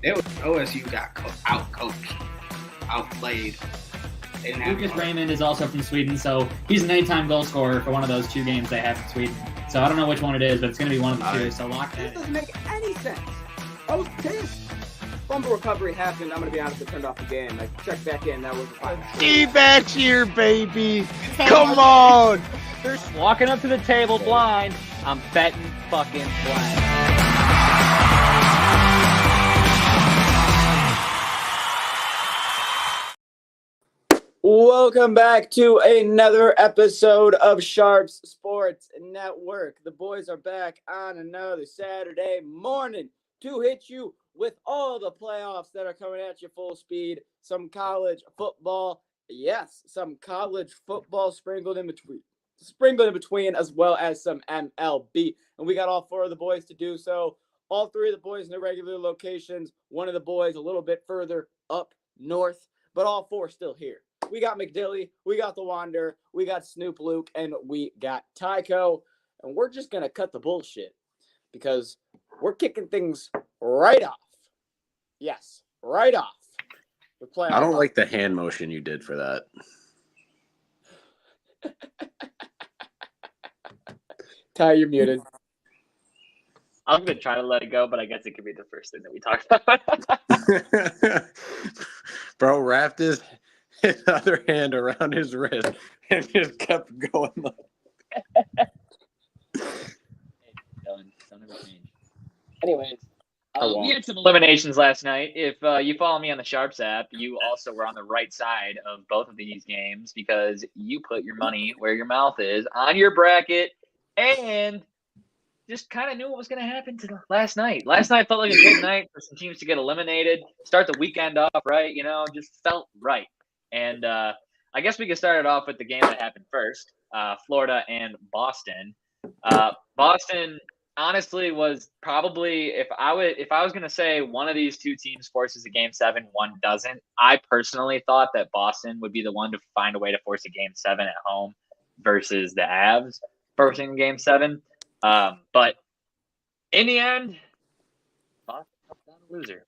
It was OSU got out-coached, outplayed. Lucas Raymond is also from Sweden, so he's an 8-time goal scorer for one of those 2 games they have in Sweden. So I don't know which one it is, but it's going to be one of the 2, so lock that This in. doesn't make any sense. I was pissed. Fumble recovery happened. I'm going to be honest, I turned off the game. I checked back in. That was fine. D-backs here, baby. Come on. They're walking up to the table blind. I'm betting fucking blind. Welcome back to another episode of Sharps Sports Network. The boys are back on another Saturday morning to hit you with all the playoffs that are coming at you full speed. Some college football, yes, some college football sprinkled in between, as well as some MLB. And we got all 4 of the boys to do so. All 3 of the boys in their regular locations. One of the boys a little bit further up north, but all 4 still here. We got McDilly, we got the Wander, we got Snoop Luke, and we got Tycho. And we're just going to cut the bullshit because we're kicking things right off. Yes, right off. I don't like the hand motion you did for that. Ty, you're muted. I'm going to try to let it go, but I guess it could be the first thing that we talked about. Bro wrapped his other hand around his wrist and just kept going. Anyways, won't. we had some eliminations last night. If you follow me on the Sharps app, you also were on the right side of both of these games because you put your money where your mouth is on your bracket and just kind of knew what was going to happen to last night. Last night felt like a good night for some teams to get eliminated, start the weekend off right, just felt right. And I guess we could start it off with the game that happened first, Florida and Boston. Boston honestly was probably, if I was going to say one of these 2 teams forces a game 7, one doesn't, I personally thought that Boston would be the one to find a way to force a game 7 at home versus the Avs forcing game 7. But in the end, Boston got a loser.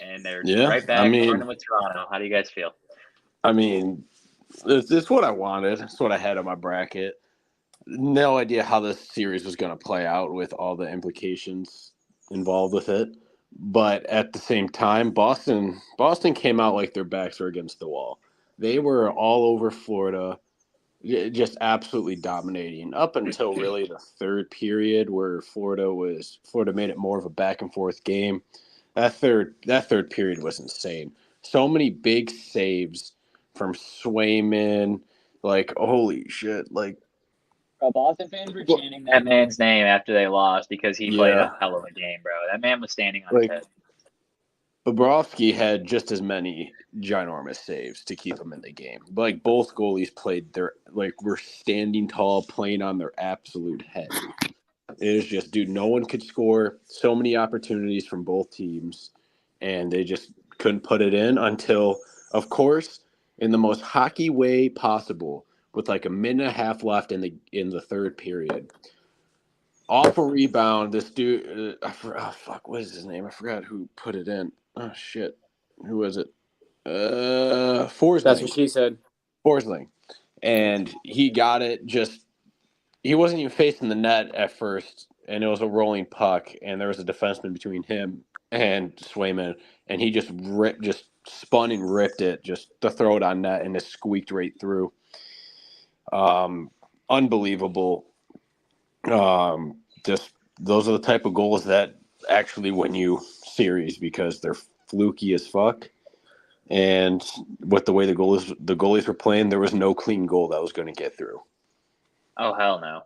And they're right back running with Toronto. How do you guys feel? I mean, it's what I wanted. It's what I had on my bracket. No idea how this series was going to play out with all the implications involved with it. But at the same time, Boston came out like their backs were against the wall. They were all over Florida, just absolutely dominating up until really the 3rd period where Florida made it more of a back and forth game. That third period was insane. So many big saves from Swayman, like holy shit, like Bro, Boston fans were chanting that man's name after they lost because he played a hell of a game, bro. That man was standing on his head. Bobrovsky had just as many ginormous saves to keep him in the game. Like both goalies were standing tall, playing on their absolute head. It was just, dude, no one could score. So many opportunities from both teams, and they just couldn't put it in until, of course, in the most hockey way possible, with like a minute and a half left in the 3rd period. Off a rebound, this dude, what is his name? I forgot who put it in. Oh shit, who was it? Forsling. That's what she said. Forsling, and he got it. He wasn't even facing the net at first, and it was a rolling puck, and there was a defenseman between him and Swayman, and he just spun and ripped it just to throw it on net, and it squeaked right through. Unbelievable. Just those are the type of goals that actually win you series because they're fluky as fuck. And with the way the goalies were playing, there was no clean goal that was going to get through. Oh, hell no.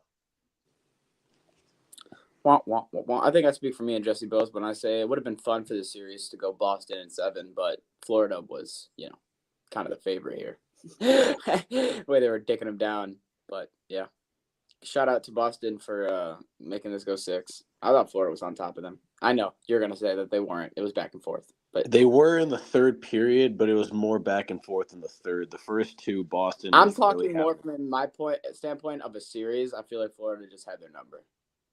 I think I speak for me and Jesse both when I say it would have been fun for the series to go Boston in 7, but Florida was, kind of the favorite here. The way they were dicking them down. But, yeah. Shout out to Boston for making this go 6. I thought Florida was on top of them. I know you're going to say that they weren't. It was back and forth. But they were in the 3rd period, but it was more back and forth in the 3rd. The first 2, Boston. I'm talking really more from my standpoint of a series. I feel like Florida just had their number.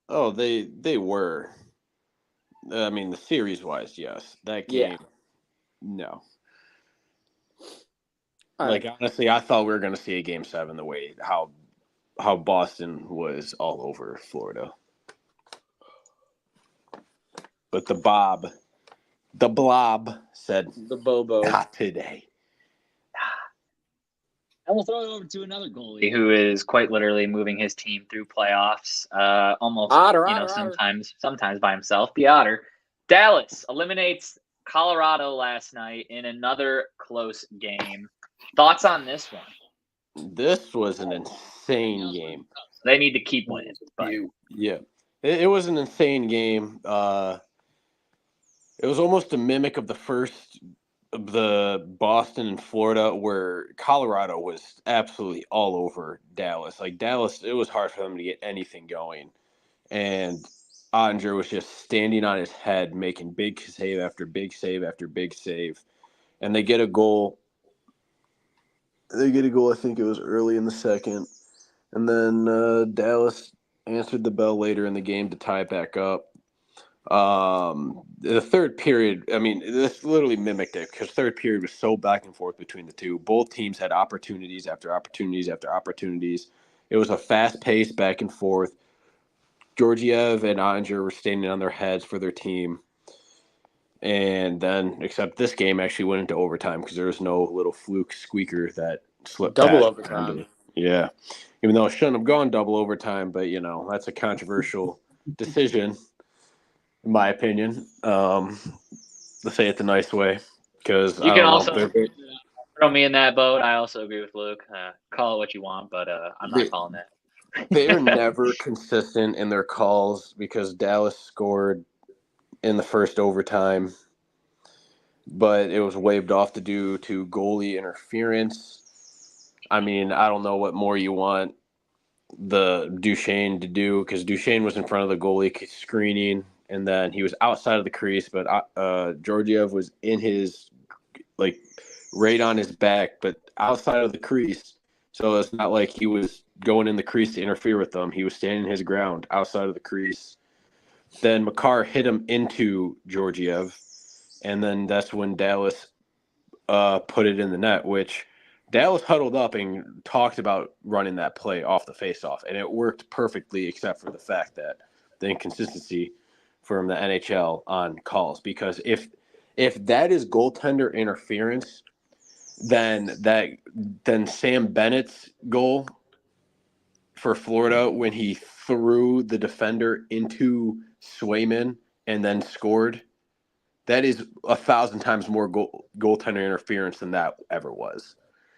Oh, they were. I mean, the series-wise, yes. That game, no. All Like, right. honestly, I thought we were going to see a Game 7 the way how Boston was all over Florida. But the blob said, The Bobo. not today. And we'll throw it over to another goalie who is quite literally moving his team through playoffs, almost Otter. sometimes by himself. The Otter. Dallas eliminates Colorado last night in another close game. Thoughts on this one? This was an insane game. They need to keep winning. But Yeah. It was an insane game. It was almost a mimic of the first of the Boston and Florida, where Colorado was absolutely all over Dallas. Like Dallas, it was hard for them to get anything going. And Ottinger was just standing on his head, making big save after big save after big save. And they get a goal. I think it was early in the second. And then Dallas answered the bell later in the game to tie it back up. The third period, I mean, this literally mimicked it because third period was so back and forth between the two. Both teams had opportunities after opportunities after opportunities. It was a fast pace back and forth. Georgiev and Ottinger were standing on their heads for their team. And then, except this game actually went into overtime because there was no little fluke squeaker that slipped Double past overtime. Yeah. Even though it shouldn't have gone double overtime, but, that's a controversial decision. In my opinion, to say it the nice way, because you can also know, throw me in that boat. I also agree with Luke. Call it what you want, but I'm not calling that. They're never consistent in their calls because Dallas scored in the first overtime, but it was waved off due to goalie interference. I mean, I don't know what more you want the Duchesne to do because Duchesne was in front of the goalie screening. And then he was outside of the crease, but Georgiev was in his, right on his back, but outside of the crease. So it's not like he was going in the crease to interfere with them. He was standing his ground outside of the crease. Then Makar hit him into Georgiev, and then that's when Dallas put it in the net, which Dallas huddled up and talked about running that play off the faceoff, and it worked perfectly except for the fact that the inconsistency from the NHL on calls, because if that is goaltender interference, then Sam Bennett's goal for Florida when he threw the defender into Swayman and then scored, that is 1,000 times more goaltender interference than that ever was.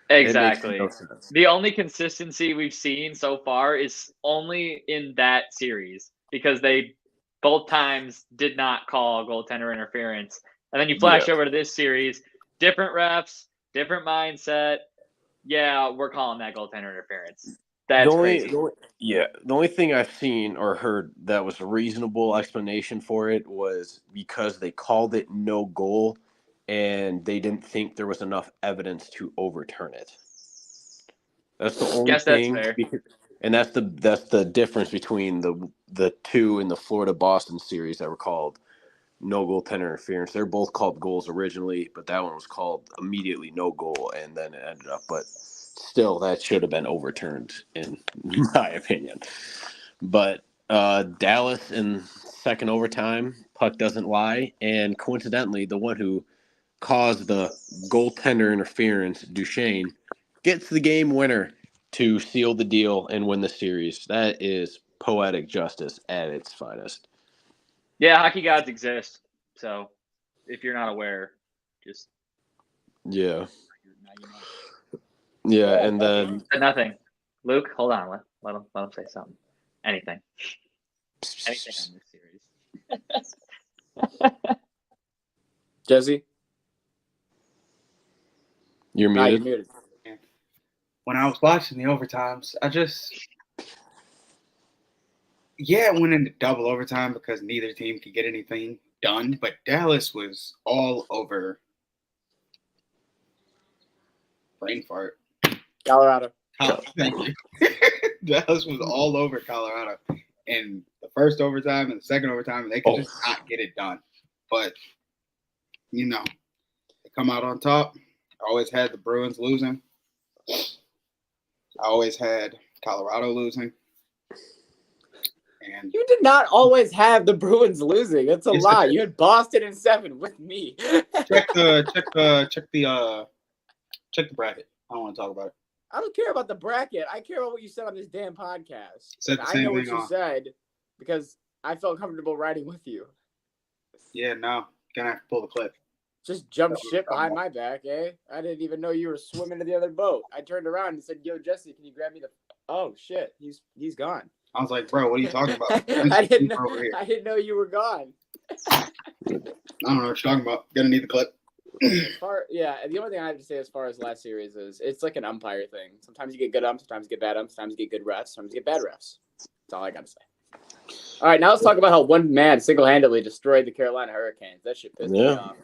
Exactly. It makes no sense. The only consistency we've seen so far is only in that series because they both times did not call goaltender interference. And then you flash over to this series, different refs, different mindset. Yeah, we're calling that goaltender interference. That's crazy. The only thing I've seen or heard that was a reasonable explanation for it was because they called it no goal and they didn't think there was enough evidence to overturn it. That's the only thing. That's fair. And that's the difference between the two in the Florida Boston series that were called no goaltender interference. They're both called goals originally, but that one was called immediately no goal, and then it ended up. But still, that should have been overturned, in my opinion. But Dallas in second overtime, puck doesn't lie, and coincidentally, the one who caused the goaltender interference, Duchesne, gets the game winner to seal the deal and win the series. That is poetic justice at its finest. Yeah, hockey gods exist. So if you're not aware, just yeah. Yeah, and then nothing. Luke, hold on. Let him say something. Anything on this series. Jesse? You're muted. You're muted. When I was watching the overtimes, it went into double overtime because neither team could get anything done, but Dallas was all over. Brain fart. Colorado. Thank you. Dallas was all over Colorado. in the first overtime and the second overtime, and they could just not get it done. But, they come out on top. I always had the Bruins losing. I always had Colorado losing. And You did not always have the Bruins losing. That's a lie. You had Boston in 7 with me. check the bracket. I don't want to talk about it. I don't care about the bracket. I care about what you said on this damn podcast. Said the I same know what thing you on. said because I felt comfortable riding with you. Yeah, no. Gonna have to pull the clip. Just jump ship behind my back, eh? I didn't even know you were swimming to the other boat. I turned around and said, "Yo, Jesse, can you grab me the?" Oh shit, he's gone. I was like, bro, what are you talking about? I didn't know you were gone. I don't know what you're talking about. Gonna need the clip. The only thing I have to say as far as last series is it's like an umpire thing. Sometimes you get good umps, sometimes you get bad umps, sometimes you get good refs, sometimes you get bad refs. That's all I gotta say. All right, now let's talk about how one man single-handedly destroyed the Carolina Hurricanes. That shit pissed me off.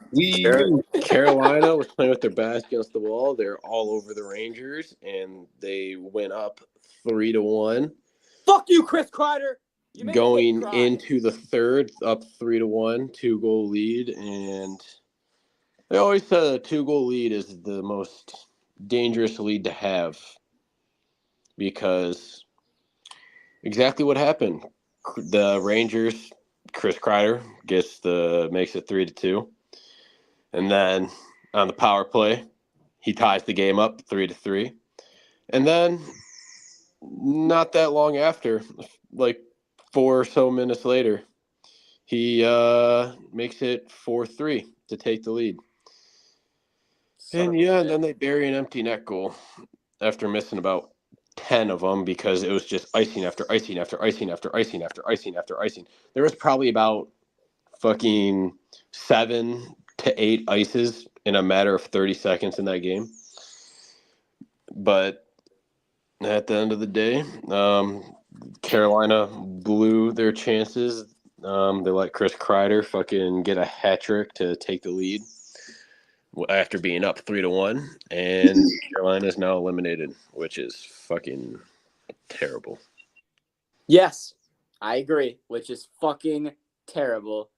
Carolina was playing with their backs against the wall. They're all over the Rangers, and they went up 3-1. Fuck you, Chris Kreider. Going into the third, up 3-1, 2-goal lead, and they always said a 2-goal lead is the most dangerous lead to have because exactly what happened. The Rangers, Chris Kreider makes it 3-2, and then on the power play, he ties the game up 3-3, and then not that long after, like 4 or so minutes later, he makes it 4-3 to take the lead. And then they bury an empty net goal after missing about 10 of them because it was just icing after icing after icing after icing after icing after icing. There was probably about fucking 7 to 8 ices in a matter of 30 seconds in that game. But at the end of the day, Carolina blew their chances. They let Chris Kreider fucking get a hat trick to take the lead after being up 3-1, and Carolina's now eliminated, which is fucking terrible. Yes, I agree, which is fucking terrible.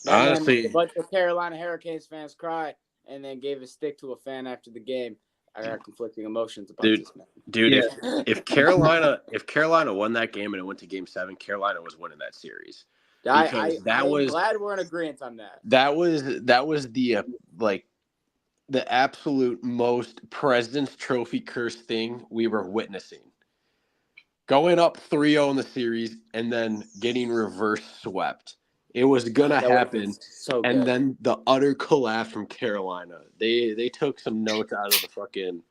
Honestly, a bunch of Carolina Hurricanes fans cry and then gave a stick to a fan after the game. I got conflicting emotions about this, man. Dude, yeah. if Carolina won that game and it went to Game 7, Carolina was winning that series. I'm glad we're in agreement on that. That was the the absolute most President's Trophy curse thing we were witnessing. Going up 3-0 in the series and then getting reverse swept. It was gonna happen. So and then the utter collapse from Carolina. They took some notes out of the fucking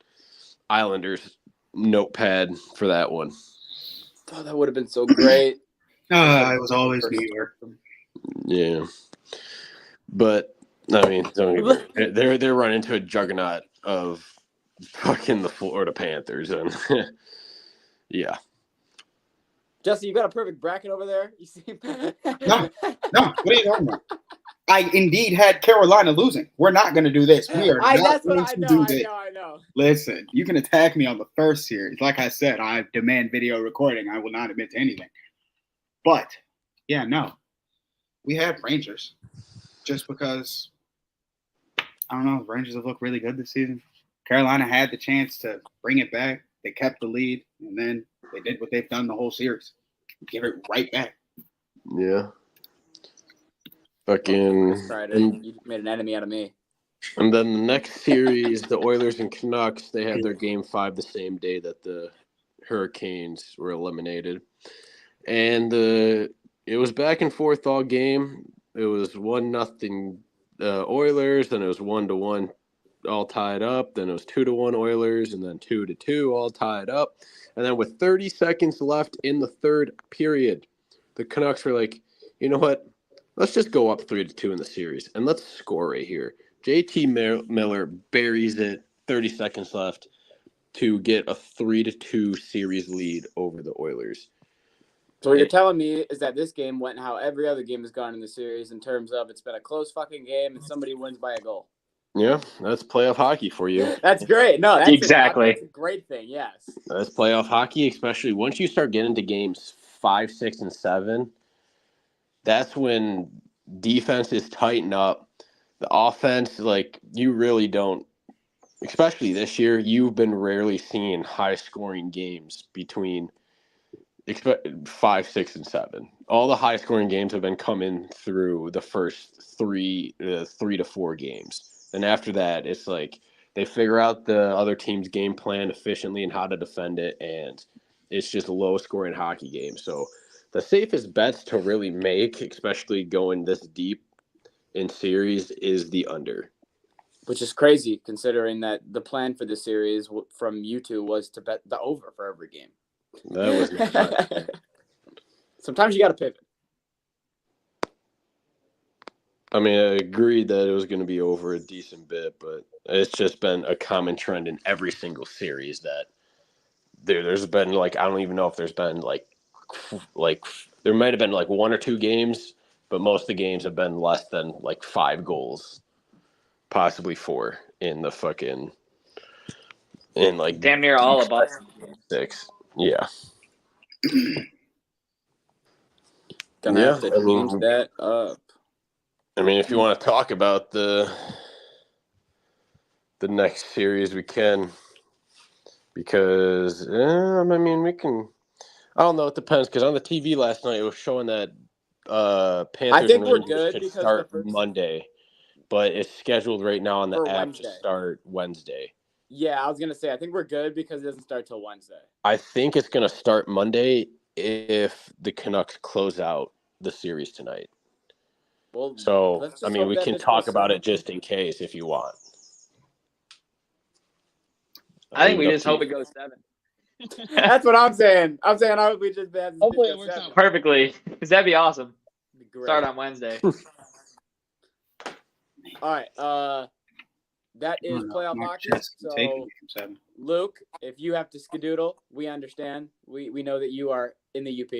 Islanders notepad for that one. Oh, that would have been so great. It was always New York. Yeah, but I mean, they're running into a juggernaut of fucking the Florida Panthers, and yeah. Justin, you got a perfect bracket over there. You see? No. What are you talking about? I indeed had Carolina losing. We're not going to do this. We are not going to do this. I know. Listen, you can attack me on the first series. Like I said, I demand video recording. I will not admit to anything. But, yeah, no. We have Rangers. Just because, I don't know, the Rangers have looked really good this season. Carolina had the chance to bring it back. They kept the lead, and then they did what they've done the whole series. Give it right back. Yeah. Fucking. You made an enemy out of me. And then the next series, the Oilers and Canucks, they had their Game 5 the same day that the Hurricanes were eliminated. And it was back and forth all game. It was 1-0 Oilers, then it was 1-1 all tied up. Then it was 2-1 Oilers, and then 2-2 all tied up. And then with 30 seconds left in the third period, the Canucks were like, you know what? Let's just go up 3-2 in the series, and let's score right here. JT Miller buries it, 30 seconds left, to get a 3-2 series lead over the Oilers. So what you're telling me is that this game went how every other game has gone in the series in terms of it's been a close fucking game and somebody wins by a goal. Yeah, that's playoff hockey for you. That's great. No, that's exactly. That's a great thing, yes. That's playoff hockey, especially once you start getting to games 5, 6, and 7, that's when defenses tighten up. The offense, like, you really don't, especially this year, you've been rarely seeing high-scoring games between 5, 6, and 7. All the high-scoring games have been coming through the first 3 to 4 games. And after that, it's like they figure out the other team's game plan efficiently and how to defend it, and it's just a low-scoring hockey game. So the safest bets to really make, especially going this deep in series, is the under. Which is crazy considering that the plan for the series from you two was to bet the over for every game. That was not Sometimes you got to pivot. I mean, I agreed that it was going to be over a decent bit, but it's just been a common trend in every single series that there's been, like, I don't even know if there's been, like there might have been, like, 1 or 2 games, but most of the games have been less than, like, 5 goals, possibly 4 in like Damn near all of us. 6. Yeah. Gonna have to change that up. I mean, if you want to talk about the next series, we can. Because, I mean, we can. I don't know. It depends. Because on the TV last night, it was showing that Panthers I think and we're Rangers good could because start the first... Monday. But it's scheduled right now on the For app Wednesday. to start Wednesday. Yeah, I was going to say, I think we're good because it doesn't start till Wednesday. I think it's going to start Monday if the Canucks close out the series tonight. Well, So, I mean, we can talk about it just in case if you want. I think we just hope it goes 7. That's what I'm saying. I hope we just bet. Hopefully it works out perfectly, because that'd be awesome. Great. Start on Wednesday. All right. That is playoff hockey. So, Luke, if you have to skedoodle, we understand. We know that you are in the UP.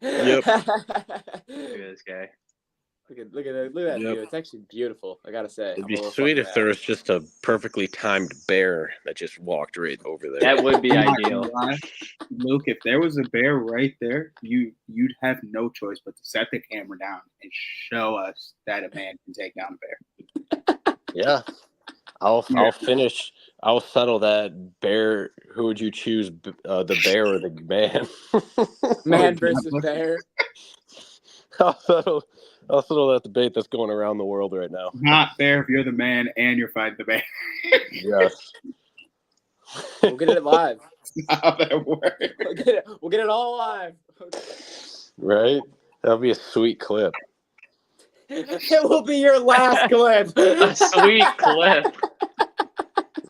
Yep. Look at this guy. Look at that view. It's actually beautiful, I gotta say. It'd be sweet if there was just a perfectly timed bear that just walked right over there. That would be ideal. Luke, if there was a bear right there, you'd have no choice but to set the camera down and show us that a man can take down a bear. Yeah. I'll finish. I'll settle that bear. Who would you choose, the bear or the man? Man versus bear. I'll settle that debate that's going around the world right now. Not fair if you're the man and you're fighting the bear. Yes. We'll get it live. That's how that works. We'll get it all live. Right? That'll be a sweet clip. It will be your last clip. A sweet clip.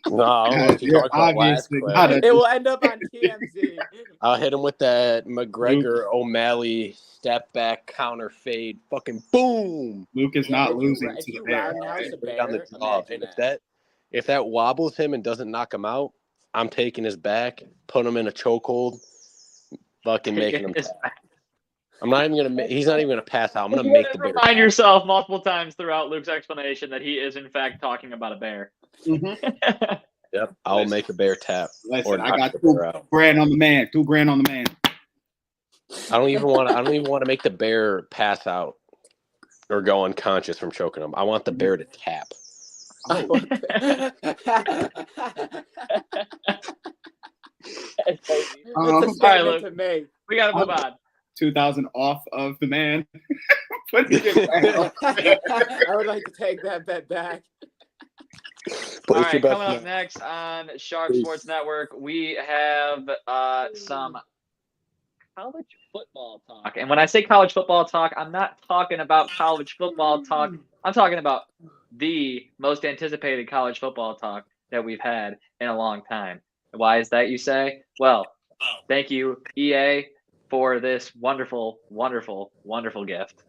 No, I don't want to talk about last clip. It will end up on TMZ. I'll hit him with that McGregor O'Malley step back counter fade. Fucking boom. Luke is not losing to the bear. Right on the jaw. And if that wobbles him and doesn't knock him out, I'm taking his back, put him in a chokehold, fucking making him. I'm not even gonna. He's not even gonna pass out. I'm gonna make the bear. Remind yourself multiple times throughout Luke's explanation that he is in fact talking about a bear. Mm-hmm. Yep, I'll make a bear tap. Listen, I got $2,000 on the man. $2,000 on the man. I don't even want to make the bear pass out or go unconscious from choking him. I want the bear to tap. All right, Luke. We gotta move on. 2,000 off of the man. I would like to take that bet back. All right, coming up next on Sharp Sports Network, we have some college football talk. And when I say college football talk, I'm not talking about college football talk. I'm talking about the most anticipated college football talk that we've had in a long time. Why is that, you say? Well, thank you, EA, for this wonderful, wonderful, wonderful gift.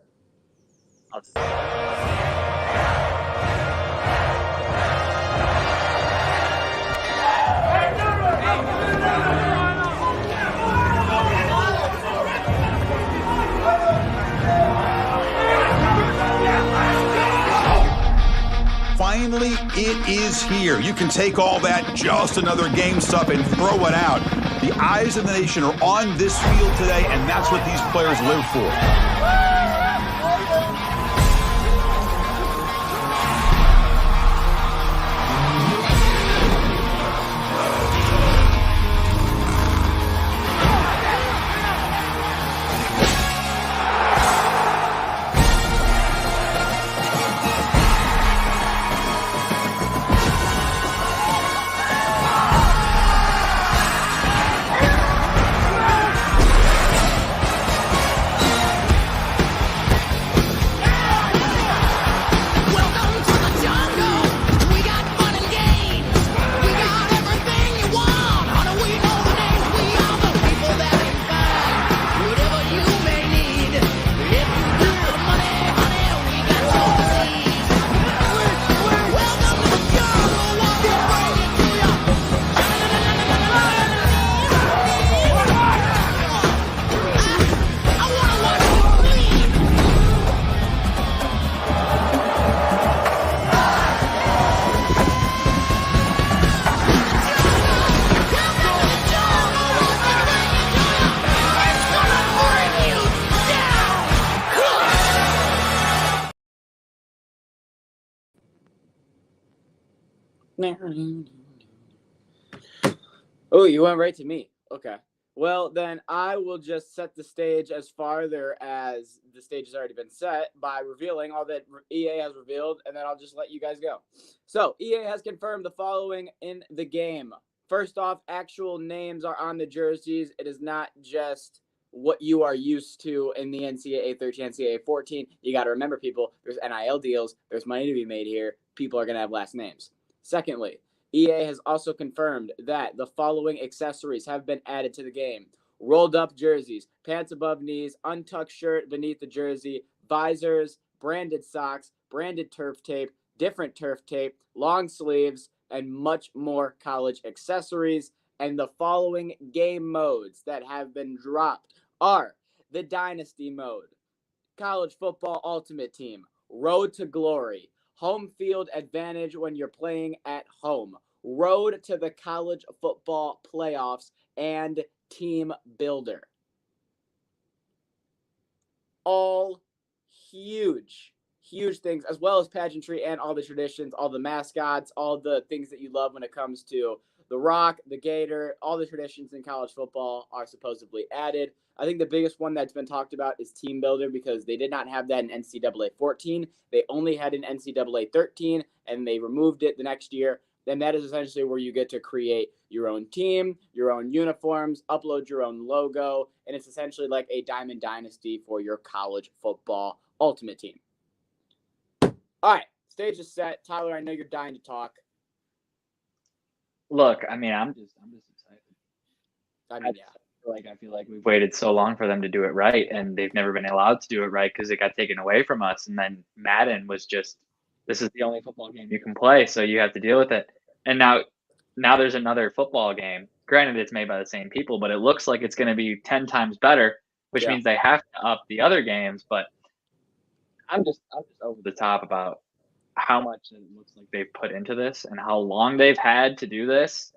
Finally, it is here. You can take all that just another game stuff and throw it out. The eyes of the nation are on this field today, and that's what these players live for. Oh, you went right to me. Okay. Well, then I will just set the stage as farther as the stage has already been set by revealing all that EA has revealed, and then I'll just let you guys go. So, EA has confirmed the following in the game. First off, actual names are on the jerseys. It is not just what you are used to in the NCAA 13, NCAA 14. You got to remember, people, there's NIL deals. There's money to be made here. People are going to have last names. Secondly, EA has also confirmed that the following accessories have been added to the game. Rolled up jerseys, pants above knees, untucked shirt beneath the jersey, visors, branded socks, branded turf tape, different turf tape, long sleeves, and much more college accessories. And the following game modes that have been dropped are the Dynasty mode, College Football Ultimate Team, Road to Glory, Home Field Advantage when you're playing at home, Road to the College Football Playoffs, and Team Builder. All huge things, as well as pageantry and all the traditions, all the mascots, all the things that you love when it comes to the Rock, the Gator, all the traditions in college football are supposedly added. I think the biggest one that's been talked about is Team Builder because they did not have that in NCAA 14. They only had it in NCAA 13, and they removed it the next year. Then that is essentially where you get to create your own team, your own uniforms, upload your own logo, and it's essentially like a Diamond Dynasty for your college football ultimate team. All right, stage is set. Tyler, I know you're dying to talk. Look, I mean, I'm just excited. I feel like we've waited so long for them to do it right, and they've never been allowed to do it right because it got taken away from us. And then Madden was just, this is the only football game you can play, so you have to deal with it. And now there's another football game. Granted, it's made by the same people, but it looks like it's going to be 10 times better, which means they have to up the other games. But I'm just over the top about how much it looks like they've put into this and how long they've had to do this.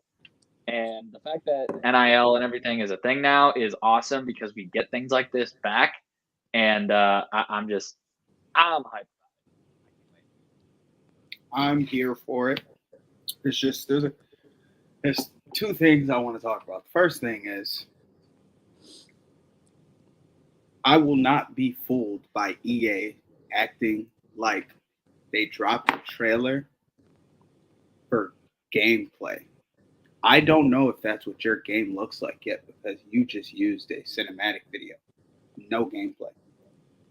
And the fact that NIL and everything is a thing now is awesome because we get things like this back. And I'm hyped. I'm here for it. It's just there's two things I want to talk about. The first thing is I will not be fooled by EA acting like they dropped a trailer for gameplay. I don't know if that's what your game looks like yet because you just used a cinematic video, no gameplay.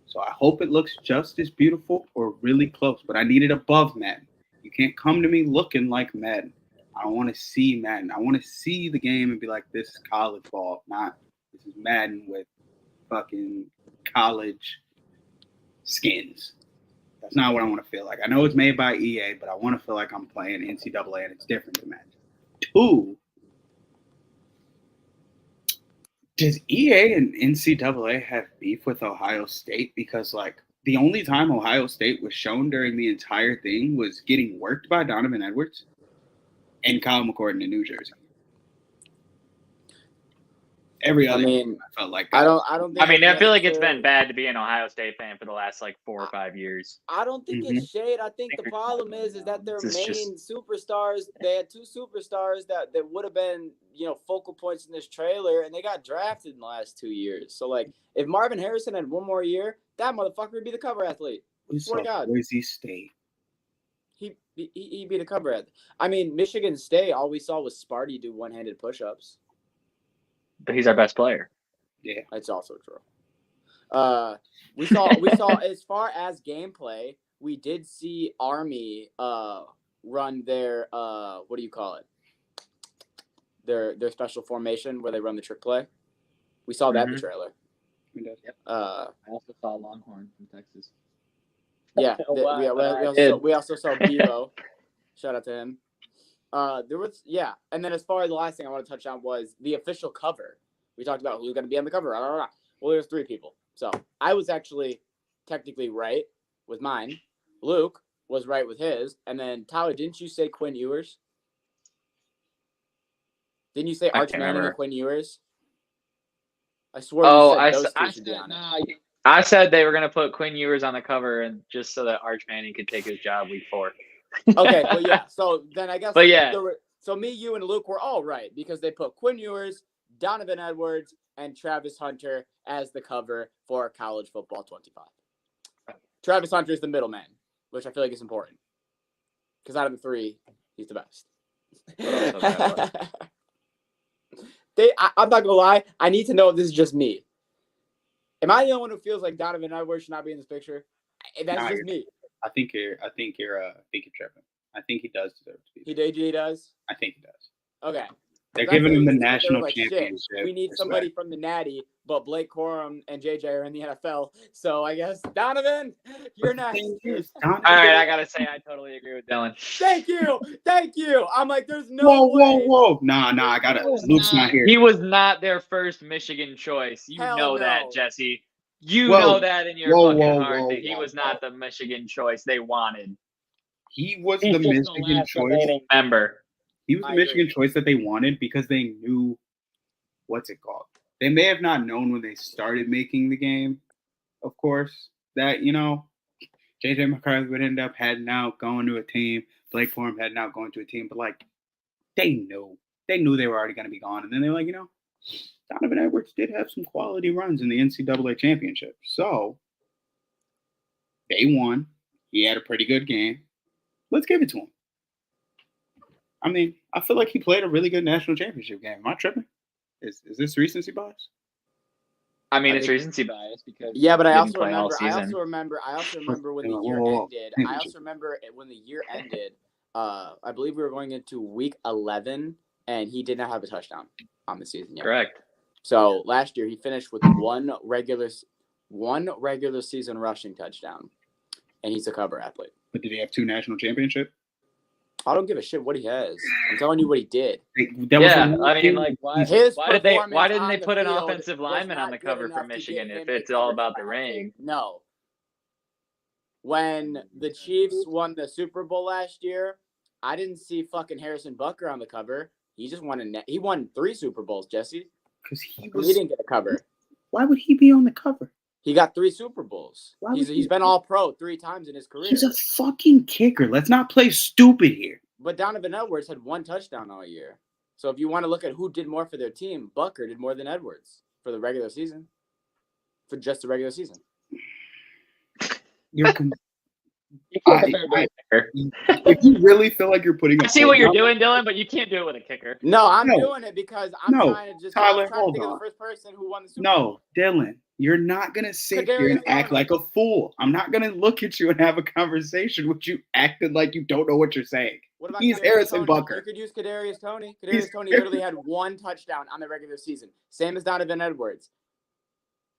So I hope it looks just as beautiful or really close, but I need it above Madden. You can't come to me looking like Madden. I don't want to see Madden. I want to see the game and be like, this is college ball, not this is Madden with fucking college skins. That's not what I want to feel like. I know it's made by EA, but I want to feel like I'm playing NCAA and it's different than Madden. Two, does EA and NCAA have beef with Ohio State? Because, like, the only time Ohio State was shown during the entire thing was getting worked by Donovan Edwards and Kyle McCord in New Jersey. Every I other mean, game I felt like I that. don't think. I mean, I feel like it's necessarily- been bad to be an Ohio State fan for the last like 4 or 5 years. I don't think it's shade. I think the problem is that their This is main superstars. They had 2 superstars that would have been focal points in this trailer, and they got drafted in the last 2 years. So like, if Marvin Harrison had 1 more year, that motherfucker would be the cover athlete. We Swear to saw God. Boise State. He'd be the cover athlete. I mean, Michigan State. All we saw was Sparty do one-handed push-ups. But he's our best player. Yeah. That's also true. We saw as far as gameplay, we did see Army run their what do you call it? Their special formation where they run the trick play. We saw that in the trailer. Yep. Uh, I also saw Longhorn from Texas. yeah, we also saw Bevo. Shout out to him. There was and then as far as the last thing I want to touch on was the official cover. We talked about who's going to be on the cover. Well, there's 3 people. So I was actually technically right with mine. Luke was right with his. And then, Tyler, didn't you say Quinn Ewers? Didn't you say I Arch can't Manning or remember. Quinn Ewers? I swear you said those 2 should be on it. I said they were going to put Quinn Ewers on the cover and just so that Arch Manning could take his job week 4. Okay, well, yeah. So then I guess But yeah. So me, you, and Luke were all right because they put Quinn Ewers, Donovan Edwards, and Travis Hunter as the cover for College Football 25. Travis Hunter is the middleman, which I feel like is important. Because out of the 3, he's the best. I'm not going to lie. I need to know if this is just me. Am I the only one who feels like Donovan Edwards should not be in this picture? That's just me. I think you're tripping. I think he does deserve to be. He does? I think he does. Okay. They're giving him the They were national like, shit, championship. we need somebody from the Natty, but Blake Corum and JJ are in the NFL. So I guess Donovan, you're next. All right, I got to say I totally agree with Dylan. Thank you. I'm like, there's no way. Whoa. Nah, I got it. Luke's not here. He was not their first Michigan choice. You Hell know no. that, Jesse. You Whoa. know that in your Whoa, fucking whoa, heart whoa, that he whoa, was not the Michigan choice they wanted. He was the Michigan choice. Remember. He was the Michigan choice that they wanted because they knew what's it called. They may have not known when they started making the game, of course, that JJ McCarthy would end up heading out, going to a team. Blake Corum heading out, going to a team. But like, they knew they were already going to be gone, and then they're like, Donovan Edwards did have some quality runs in the NCAA championship, so they won. He had a pretty good game. Let's give it to him. I mean, I feel like he played a really good national championship game. Am I tripping? Is this recency bias? I mean, it's recency bias because but I he also didn't play all remember when the year ended. I also remember when the year ended. I believe we were going into week 11, and he did not have a touchdown on the season yet. Correct. So last year he finished with one regular season rushing touchdown, and he's a cover athlete. But did he have 2 national championships? I don't give a shit what he has. I'm telling you what he did. I mean, like, why didn't they on put the an field offensive was lineman on not the good cover enough for to Michigan get if him it's a all cover about the spot? ring? No. When the Chiefs won the Super Bowl last year, I didn't see fucking Harrison Butker on the cover. He just won he won 3 Super Bowls, Jesse. Because He didn't get a cover. Why would he be on the cover? He got 3 Super Bowls. Why would He's been all pro 3 times in his career. He's a fucking kicker. Let's not play stupid here. But Donovan Edwards had 1 touchdown all year. So if you want to look at who did more for their team, Butker did more than Edwards for the regular season. For just the regular season. You're if you really feel like you're putting I see what you're doing, Dylan, but you can't do it with a kicker. No, I'm doing it because I'm trying to Tyler, think of the first person who won the Super No, Bowl. Dylan, you're not going to sit here and act like a fool. I'm not going to look at you and have a conversation with you acting like you don't know what you're saying. What about He's Kadarius Harrison Toney? Butker. You could use Kadarius Toney. Kadarius Toney literally had 1 touchdown on the regular season. Same as Donovan Edwards.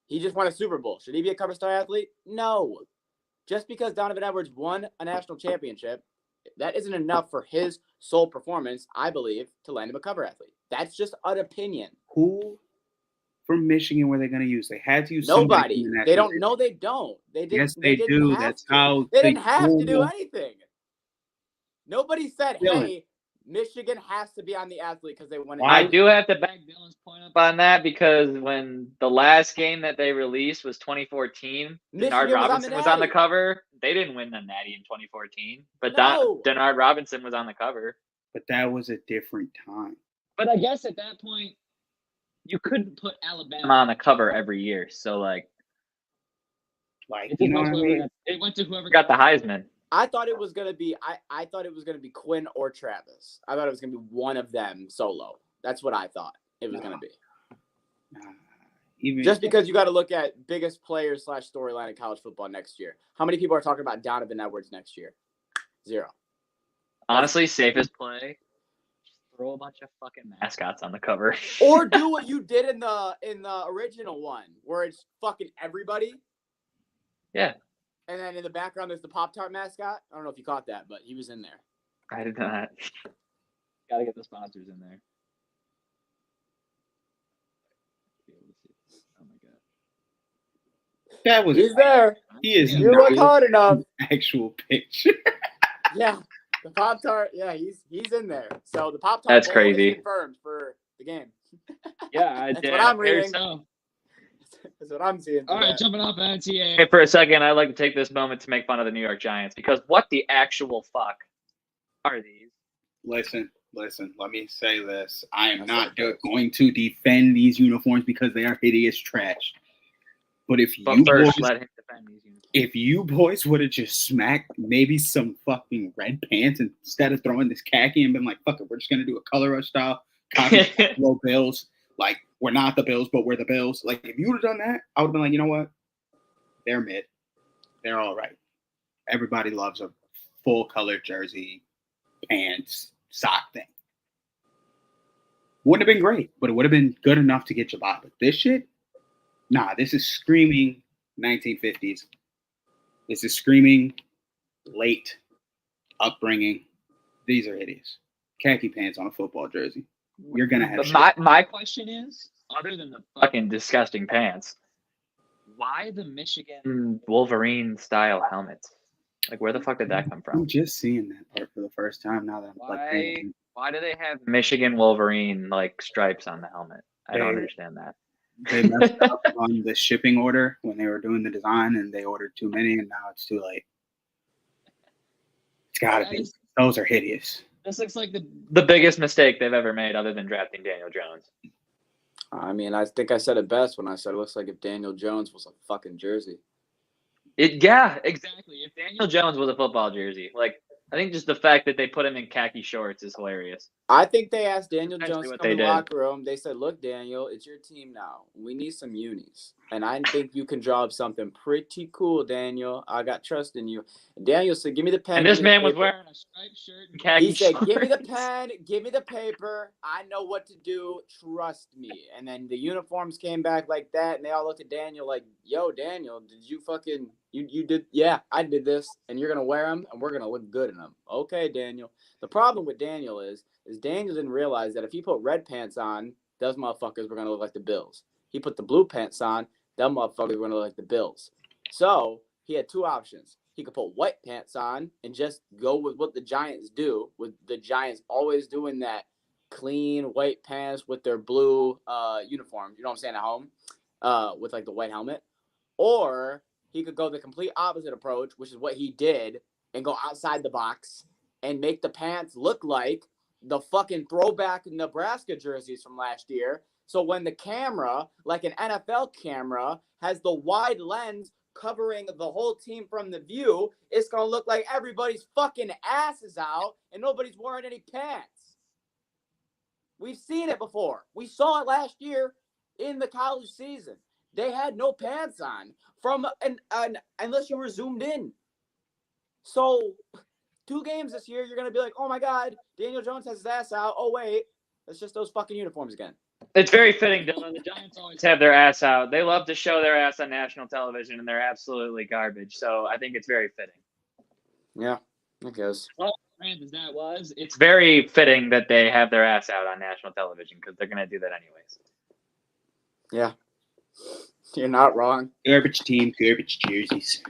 He just won a Super Bowl. Should he be a cover star athlete? No. Just because Donovan Edwards won a national championship, that isn't enough for his sole performance, I believe, to land him a cover athlete. That's just an opinion. Who from Michigan were they going to use? They had to use nobody. From the they don't. No, they don't. They didn't. Yes, they do. That's how they didn't have to do anything. Nobody said, Dylan, "Hey, Michigan has to be on the athlete because they won it. I do have to back Dylan's point up on that because when the last game that they released was 2014, Denard Robinson was on the cover. They didn't win the Natty in 2014, but Denard Robinson was on the cover. But that was a different time. But I guess at that point, you couldn't put Alabama on the cover every year. So, like you know what I mean? It went to whoever got the Heisman. I thought it was gonna be I thought it was gonna be Quinn or Travis. I thought it was gonna be one of them solo. That's what I thought it was gonna be. Just because you got to look at biggest players / storyline in college football next year. How many people are talking about Donovan Edwards next year? 0. Honestly, safest play. Just throw a bunch of fucking mascots on the cover. Or do what you did in the original one, where it's fucking everybody. Yeah. And then in the background, there's the Pop-Tart mascot. I don't know if you caught that, but he was in there. I did not. Got to get the sponsors in there. Oh my god. That was. He's there. He is. You look hard enough. Actual pitch. Yeah, the Pop-Tart. Yeah, he's in there. So the Pop-Tart. That's crazy. Confirmed for the game. Yeah, that's what I'm reading. So. That's what I'm seeing. All right, jumping off NTA. Hey, for a second, I'd like to take this moment to make fun of the New York Giants because what the actual fuck are these? Listen. Let me say this. I am not going to defend these uniforms because they are hideous trash. But if you boys would have just smacked maybe some fucking red pants instead of throwing this khaki and been like, fuck it, we're just gonna do a color rush style, copy low Bills. Like, we're not the Bills, but we're the Bills. Like, if you would have done that, I would have been like, you know what? They're mid. They're all right. Everybody loves a full color jersey, pants, sock thing. Wouldn't have been great, but it would have been good enough to get you by. But this shit, nah, this is screaming 1950s. This is screaming late upbringing. These are hideous. Khaki pants on a football jersey. You're going to have my question is, other than the fucking disgusting pants, why the Michigan Wolverine style helmets? Like, where the fuck did that come from? I'm just seeing that part for the first time now that I'm why do they have Michigan Wolverine like stripes on the helmet? I don't understand that. They messed up on the shipping order when they were doing the design, and they ordered too many, and now it's too late. It's gotta be. Those are hideous. This looks like the biggest mistake they've ever made, other than drafting Daniel Jones. I mean, I think I said it best when I said it looks like if Daniel Jones was a fucking jersey. Yeah, exactly. If Daniel Jones was a football jersey, like, I think just the fact that they put him in khaki shorts is hilarious. I think they asked Daniel Jones to come in the locker room. They said, look, Daniel, it's your team now. We need some unis. And I think you can draw up something pretty cool, Daniel. I got trust in you. And Daniel said, give me the pen. And this man was wearing a striped shirt and khaki shorts. He said, give me the pen, give me the paper. I know what to do. Trust me. And then the uniforms came back like that, and they all looked at Daniel like, yo, Daniel, did you fucking – you did – yeah, I did this, and you're going to wear them, and we're going to look good in them. Okay, Daniel. The problem with Daniel is Daniel didn't realize that if he put red pants on, those motherfuckers were going to look like the Bills. He put the blue pants on, them motherfuckers were going to look like the Bills. So he had two options. He could put white pants on and just go with what the Giants do, with the Giants always doing that clean white pants with their blue uniforms. You know what I'm saying, at home, with like the white helmet. Or he could go the complete opposite approach, which is what he did, and go outside the box and make the pants look like the fucking throwback Nebraska jerseys from last year. So when the camera, like an NFL camera, has the wide lens covering the whole team from the view, it's going to look like everybody's fucking ass is out and nobody's wearing any pants. We've seen it before. We saw it last year in the college season. They had no pants on unless you were zoomed in. So 2 games this year, you're going to be like, oh my God, Daniel Jones has his ass out. Oh, wait, it's just those fucking uniforms again. It's very fitting, Dylan. The Giants always have their ass out. They love to show their ass on national television, and they're absolutely garbage. So I think it's very fitting. Yeah, I guess. Well, as that was, it's very fitting that they have their ass out on national television because they're going to do that anyways. Yeah. You're not wrong. Garbage team, garbage jerseys.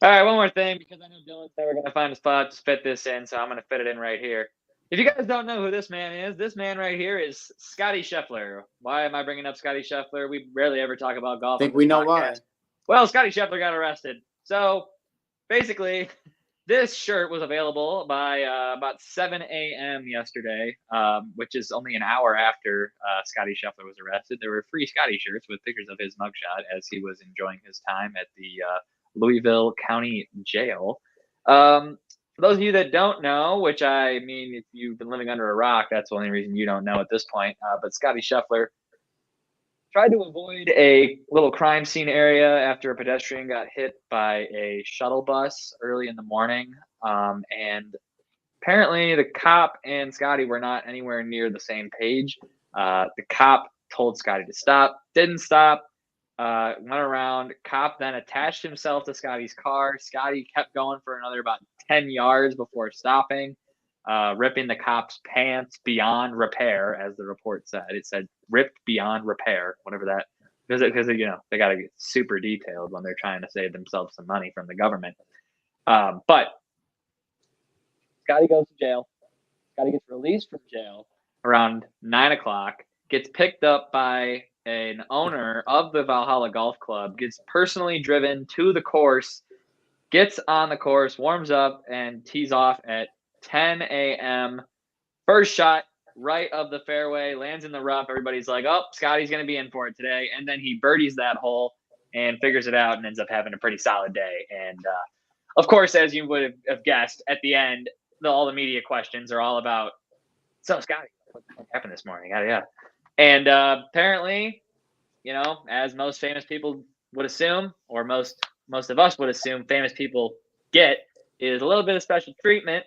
All right, one more thing, because I know Dylan's never going to find a spot to fit this in, so I'm going to fit it in right here. If you guys don't know who this man is, this man right here is Scotty Scheffler. Why am I bringing up Scotty Scheffler? We rarely ever talk about golf. I think on this we know podcast. why. Well, Scotty Scheffler got arrested. So basically, this shirt was available by about 7 a.m. yesterday, which is only an hour after Scotty Scheffler was arrested. There were free Scotty shirts with pictures of his mugshot as he was enjoying his time at the Louisville County Jail. For those of you that don't know, which I mean, if you've been living under a rock, that's the only reason you don't know at this point. But Scotty Scheffler tried to avoid a little crime scene area after a pedestrian got hit by a shuttle bus early in the morning. And apparently the cop and Scotty were not anywhere near the same page. The cop told Scotty to stop, didn't stop, went around. Cop then attached himself to Scotty's car. Scotty kept going for another about 10 yards before stopping, ripping the cop's pants beyond repair, as the report said. It said ripped beyond repair, whatever that, because you know they got to get super detailed when they're trying to save themselves some money from the government. But Scotty goes to jail. Scotty gets released from jail around 9 o'clock, gets picked up by an owner of the Valhalla Golf Club, gets personally driven to the course, gets on the course, warms up, and tees off at 10 a.m. First shot, right of the fairway, lands in the rough. Everybody's like, oh, Scotty's going to be in for it today. And then he birdies that hole and figures it out and ends up having a pretty solid day. And, of course, as you would have guessed, at the end, all the media questions are all about, so Scotty, what happened this morning? Yada, yada. And apparently, you know, as most famous people would assume, or most of us would assume famous people get, is a little bit of special treatment.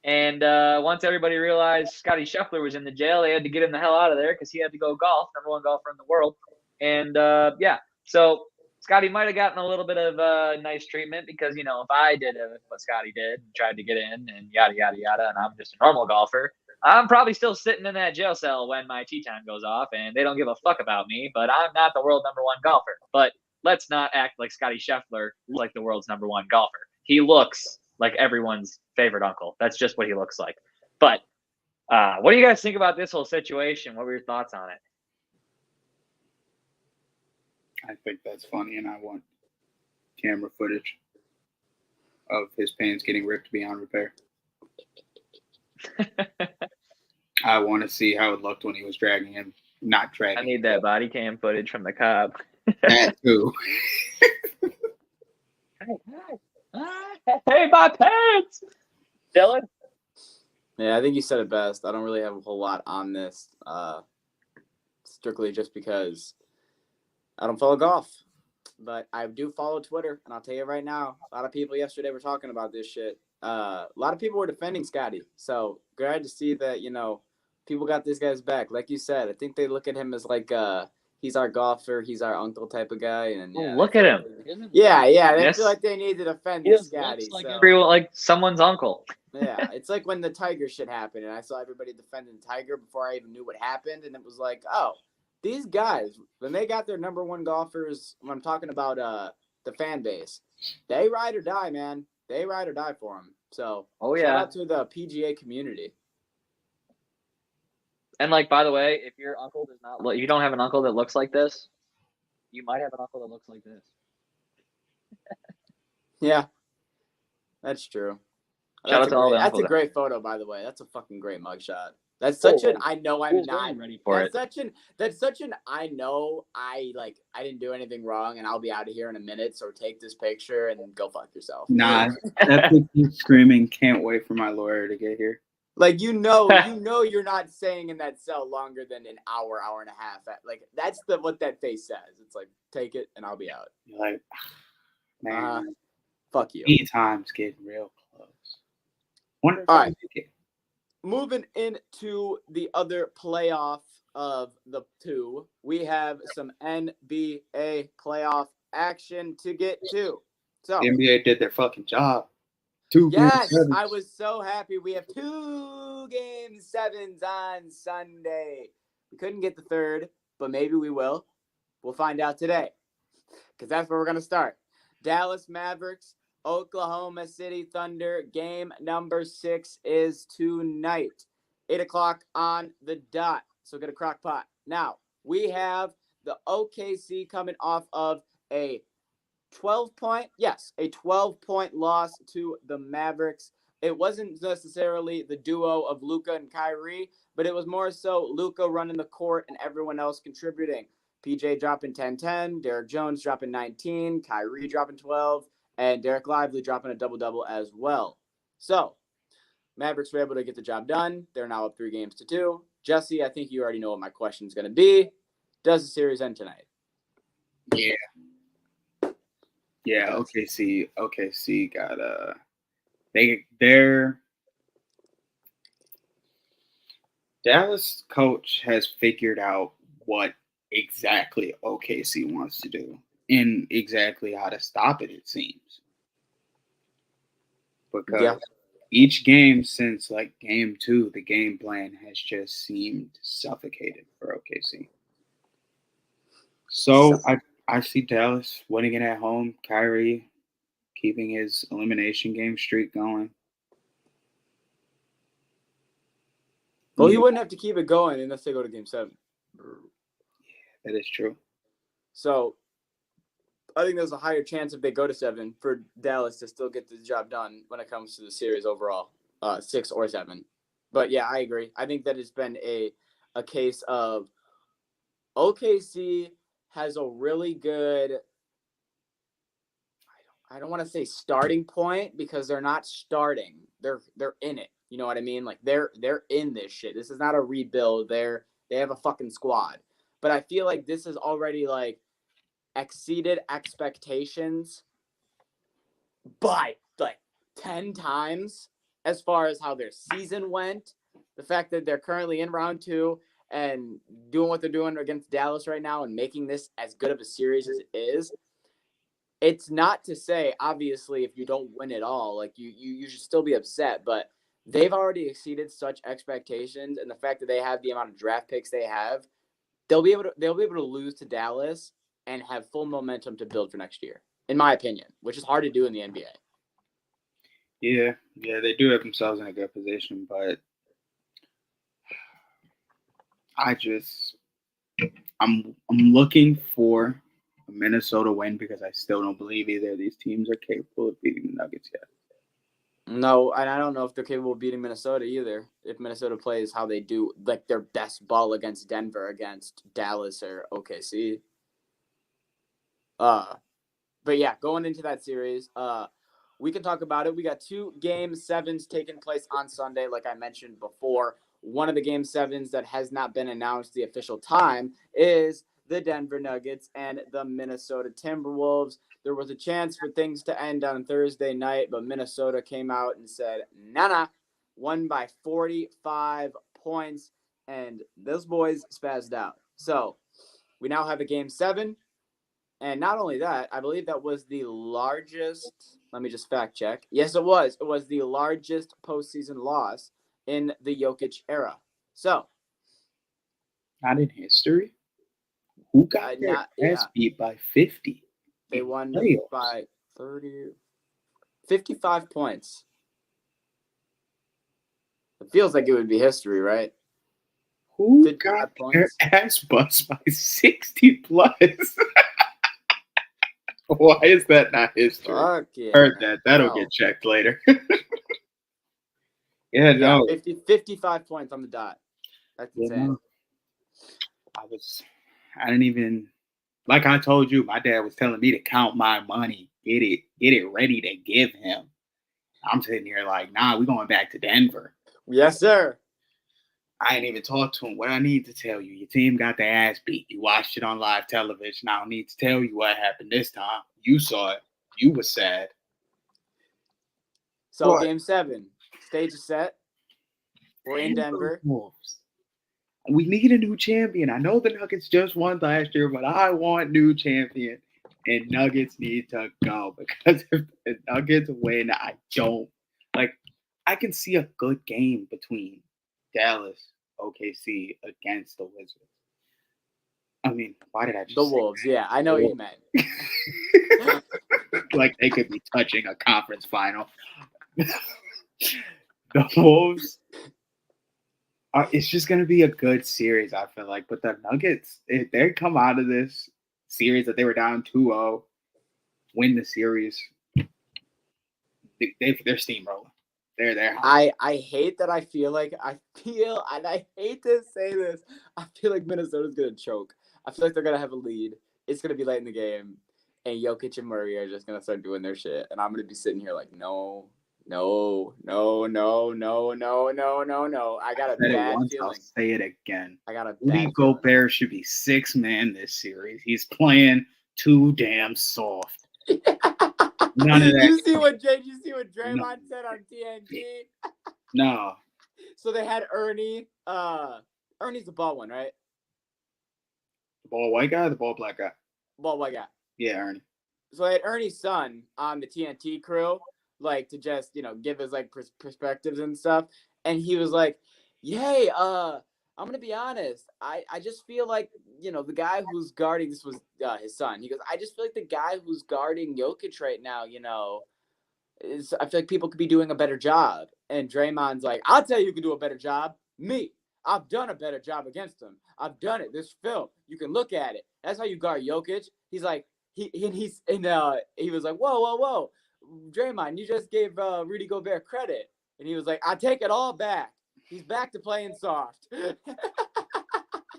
And once everybody realized Scotty Scheffler was in the jail, they had to get him the hell out of there because he had to go golf, number one golfer in the world. And yeah, so Scotty might have gotten a little bit of nice treatment because, you know, if I did what Scotty did and tried to get in and yada, yada, yada, and I'm just a normal golfer, I'm probably still sitting in that jail cell when my tee time goes off and they don't give a fuck about me, but I'm not the world number one golfer. But let's not act like Scotty Scheffler like the world's number one golfer. He looks like everyone's favorite uncle. That's just what he looks like. But what do you guys think about this whole situation? What were your thoughts on it? I think that's funny, and I want camera footage of his pants getting ripped beyond repair. I want to see how it looked when he was dragging him, not dragging. I need that body cam footage from the cop. That too. Hey, my pants! Dylan? Yeah, I think you said it best. I don't really have a whole lot on this, strictly just because I don't follow golf. But I do follow Twitter, and I'll tell you right now, a lot of people yesterday were talking about this shit. A lot of people were defending Scotty. So glad to see that, you know, people got this guy's back. Like you said, I think they look at him as like he's our golfer, he's our uncle type of guy. And yeah, look at him. Yeah, they Yes. feel like they need to defend this Scotty. Like so. everyone, like someone's uncle. Yeah, it's like when the Tiger shit happened, and I saw everybody defending Tiger before I even knew what happened, and it was like, oh, these guys, when they got their number one golfers, when I'm talking about the fan base, they ride or die, man. They ride or die for them. So, shout out to the PGA community. And like, by the way, if your uncle does not, you don't have an uncle that looks like this, you might have an uncle that looks like this. Yeah, that's true. Shout out to all the That's uncles. a great photo, by the way. That's a fucking great mugshot. That's such an I know I'm not ready for it. That's such an I know I didn't do anything wrong and I'll be out of here in a minute, so take this picture and go fuck yourself. Nah, that's what he's screaming. Can't wait for my lawyer to get here. Like you know you're not staying in that cell longer than an hour and a half. Like that's what that face says. It's like take it and I'll be out. You're like, man, fuck you. Time's getting real close. Wonder if all I right. make it. Moving into the other playoff of the two, we have some NBA playoff action to get to. So The NBA did their fucking job. 2 yes, Game 7s. I was so happy. We have 2 Game 7s on Sunday. We couldn't get the third, but maybe we will. We'll find out today, because that's where we're going to start. Dallas Mavericks, Oklahoma City Thunder. Game number 6 is tonight. 8 o'clock on the dot. So get a crock pot. Now, we have the OKC coming off of a 12-point loss to the Mavericks. It wasn't necessarily the duo of Luka and Kyrie, but it was more so Luka running the court and everyone else contributing. PJ dropping 10-10, Derek Jones dropping 19, Kyrie dropping 12, and Derek Lively dropping a double-double as well. So, Mavericks were able to get the job done. They're now up 3-2. Jesse, I think you already know what my question is going to be. Does the series end tonight? Yeah, OKC got their Dallas coach has figured out what exactly OKC wants to do and exactly how to stop it, it seems. Because each game since like game 2, the game plan has just seemed suffocated for OKC. So I see Dallas winning it at home, Kyrie keeping his elimination game streak going. Well, he wouldn't have to keep it going unless they go to game 7. Yeah, that is true. So I think there's a higher chance if they go to 7 for Dallas to still get the job done when it comes to the series overall, 6 or 7. But yeah, I agree. I think that it's been a case of OKC has a really good, I don't want to say starting point because they're not starting. They're in it. You know what I mean? Like they're in this shit. This is not a rebuild. They have a fucking squad. But I feel like this is already like exceeded expectations by like 10 times as far as how their season went. The fact that they're currently in round 2 and doing what they're doing against Dallas right now and making this as good of a series as it is. It's not to say, obviously, if you don't win it all, like you should still be upset, but they've already exceeded such expectations, and the fact that they have the amount of draft picks they have, they'll be able to lose to Dallas and have full momentum to build for next year, in my opinion, which is hard to do in the NBA. Yeah, they do have themselves in a good position, but I'm looking for a Minnesota win because I still don't believe either of these teams are capable of beating the Nuggets yet. No, and I don't know if they're capable of beating Minnesota either. If Minnesota plays how they do, like their best ball against Denver, against Dallas or OKC. But yeah, going into that series, we can talk about it. We got 2 game 7s taking place on Sunday, like I mentioned before. One of the game 7s that has not been announced the official time is the Denver Nuggets and the Minnesota Timberwolves. There was a chance for things to end on Thursday night, but Minnesota came out and said, nah, won by 45 points, and those boys spazzed out. So we now have a game 7. And not only that, I believe that was the largest, let me just fact check. Yes, it was. It was the largest postseason loss in the Jokic era. So. Not in history? Who got their ass beat by 50? They won by 55 points. It feels like it would be history, right? Who got their ass bust by 60 plus? Why is that not history? Fuck yeah. Heard that. That'll get checked later. No. 55 points on the dot. That's insane. I didn't even, like I told you, my dad was telling me to count my money, get it ready to give him. I'm sitting here like, nah, we're going back to Denver. Yes, sir. I ain't even talked to him. What I need to tell you, your team got their ass beat. You watched it on live television. I don't need to tell you what happened this time. You saw it. You were sad. So what? Game 7, stage is set. We're in Denver. Wolves. We need a new champion. I know the Nuggets just won last year, but I want new champion. And Nuggets need to go because if the Nuggets win, I can see a good game between Dallas, OKC against the Wizards. I mean, why did I just the Wolves? Yeah, I know what you meant. Like they could be touching a conference final. The Wolves. It's just going to be a good series, I feel like. But the Nuggets, if they come out of this series that they were down 2-0, win the series, they're steamrolling. They're there. I hate that I hate to say this, I feel like Minnesota's going to choke. I feel like they're going to have a lead. It's going to be late in the game, and Jokic and Murray are just going to start doing their shit. And I'm going to be sitting here like, no. I got a said it bad once, feeling. I'll say it again. I got a Rudy bad feeling. Gobert should be 6-man this series. He's playing too damn soft. None of that. You see what Draymond said on TNT? No. So they had Ernie. Ernie's the ball one, right? The ball white guy or the ball black guy? Ball white guy. Yeah, Ernie. So I had Ernie's son on the TNT crew, like to just, give his like perspectives and stuff. And he was like, "Yay, I'm gonna be honest. I just feel like, the guy who's guarding," this was his son. He goes, "I just feel like the guy who's guarding Jokic right now, I feel like people could be doing a better job." And Draymond's like, "I'll tell you who can do a better job. Me. I've done a better job against him. I've done it. This film. You can look at it. That's how you guard Jokic." He's like, he was like, whoa. Draymond, you just gave Rudy Gobert credit. And he was like, "I take it all back. He's back to playing soft."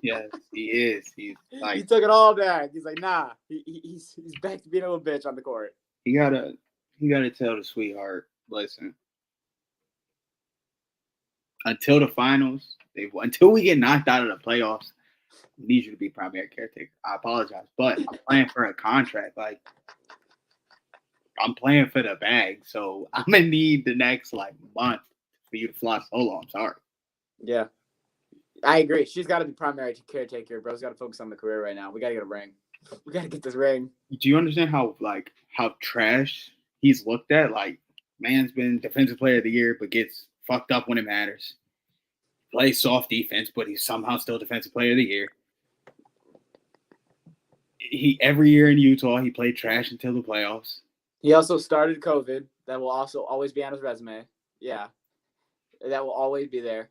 Yes, he is. He's like, he took it all back. He's like, nah, he's back to being a little bitch on the court. he gotta tell the sweetheart, listen. Until the finals, until we get knocked out of the playoffs, we need you to be primary caretaker. I apologize, but I'm playing for a contract. Like, I'm playing for the bag, so I'm gonna need the next month for you to fly solo. I'm sorry. Yeah, I agree. She's got to be primary caretaker. Bro's got to focus on the career right now. We got to get a ring. We got to get this ring. Do you understand how trash he's looked at? Like, man's been defensive player of the year, but gets fucked up when it matters. Plays soft defense, but he's somehow still defensive player of the year. Every year in Utah, he played trash until the playoffs. He also started COVID. That will also always be on his resume. Yeah. That will always be there.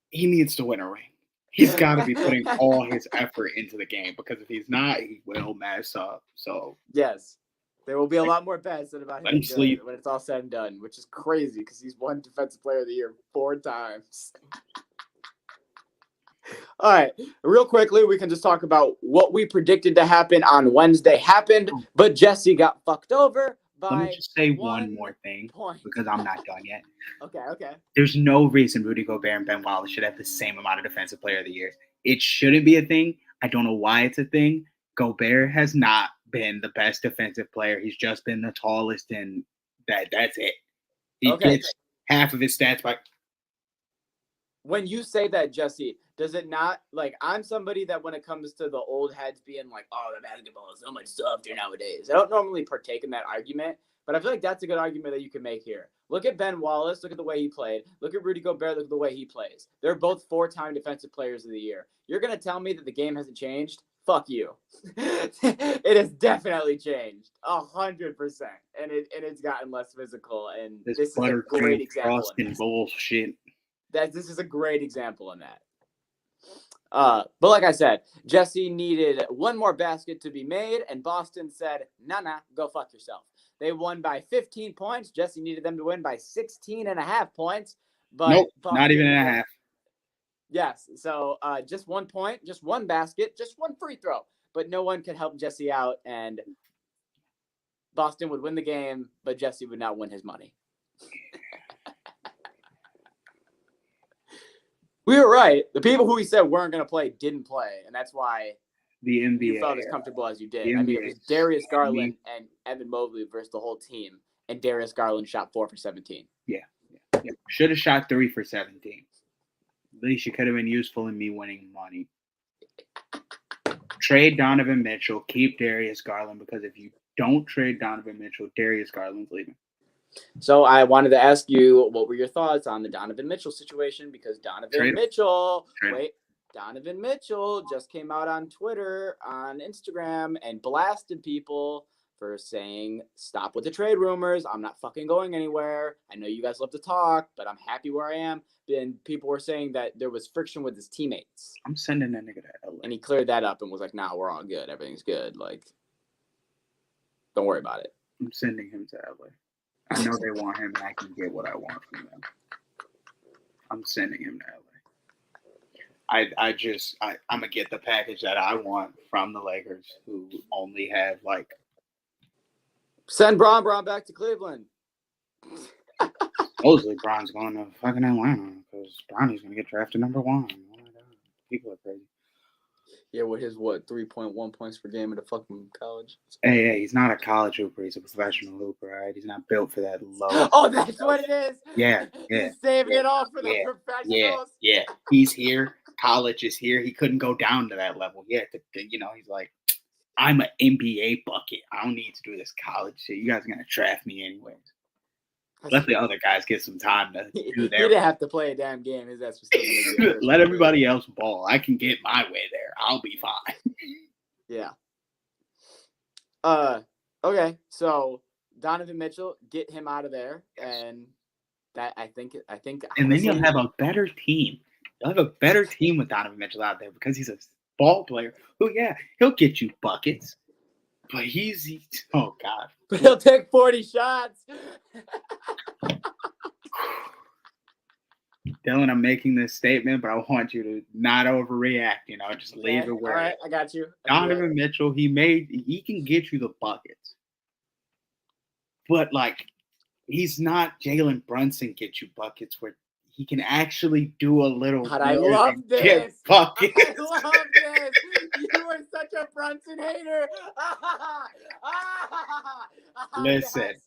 He needs to win a ring. He's got to be putting all his effort into the game, because if he's not, he will mess up. So yes, there will be a lot more bets than about him sleep when it's all said and done, which is crazy because he's won Defensive Player of the Year 4 times. All right, real quickly, we can just talk about what we predicted to happen on Wednesday happened, but Jesse got fucked over by. Let me just say one more thing point. because I'm not done yet. Okay. There's no reason Rudy Gobert and Ben Wallace should have the same amount of Defensive Player of the Year. It shouldn't be a thing. I don't know why it's a thing. Gobert has not been the best defensive player. He's just been the tallest, and that's it. He gets half of his stats by. When you say that, Jesse, does it not, I'm somebody that when it comes to the old heads being like, "Oh, the basketball is so much softer nowadays," I don't normally partake in that argument, but I feel like that's a good argument that you can make here. Look at Ben Wallace. Look at the way he played. Look at Rudy Gobert. Look at the way he plays. They're both 4-time Defensive Players of the Year. You're going to tell me that the game hasn't changed? Fuck you. It has definitely changed 100%, and it's gotten less physical. And this is a great example. Bullshit. This is a great example in that. But like I said, Jesse needed one more basket to be made, and Boston said, nah, go fuck yourself. They won by 15 points. Jesse needed them to win by 16.5 points. But nope, Boston, not even a half. Yes, so just 1 point, just one basket, just one free throw. But no one could help Jesse out, and Boston would win the game, but Jesse would not win his money. We were right. The people who we said weren't going to play didn't play, and that's why the NBA you felt as comfortable as you did. I mean, it was Darius Garland and Evan Mobley versus the whole team, and Darius Garland shot 4 for 17. Yeah. Should have shot 3 for 17. At least you could have been useful in me winning money. Trade Donovan Mitchell. Keep Darius Garland, because if you don't trade Donovan Mitchell, Darius Garland's leaving. So I wanted to ask you, what were your thoughts on the Donovan Mitchell situation? Because Donovan Mitchell just came out on Twitter, on Instagram, and blasted people for saying, stop with the trade rumors. I'm not fucking going anywhere. I know you guys love to talk, but I'm happy where I am. And people were saying that there was friction with his teammates. I'm sending that nigga to LA. And he cleared that up and was like, nah, we're all good. Everything's good. Like, don't worry about it. I'm sending him to LA. I know they want him, and I can get what I want from them. I'm sending him to LA. I'm gonna get the package that I want from the Lakers, who only have like. Send Braun back to Cleveland. Supposedly, Bron's going to fucking Atlanta because Bronny's gonna get drafted number 1. Oh my god, people are crazy. Yeah, with his 3.1 points per game in the fucking college. Hey, he's not a college hooper. He's a professional hooper, all right? He's not built for that low. Oh, that's what it is. Yeah. He's saving it all for the professionals. Yeah. He's here. College is here. He couldn't go down to that level. Yeah, he's like, I'm an NBA bucket. I don't need to do this college shit. You guys are gonna draft me anyways. Let the other guys get some time to do their. He didn't have to play a damn game. His ass was still Let everybody else ball. I can get my way there. I'll be fine. Yeah. Okay. So Donovan Mitchell, get him out of there, and that I think. And then you'll have a better team. You'll have a better team with Donovan Mitchell out there because he's a ball player. Oh yeah, he'll get you buckets. But he's oh god. He'll take 40 shots. Dylan, I'm making this statement, but I want you to not overreact. Just leave it where. All right, I got you. Donovan Mitchell, he can get you the buckets, but like, he's not Jalen Brunson get you buckets where he can actually do a little. God, I love this. Get buckets. I love this. You are such a Brunson hater. Listen. Yes.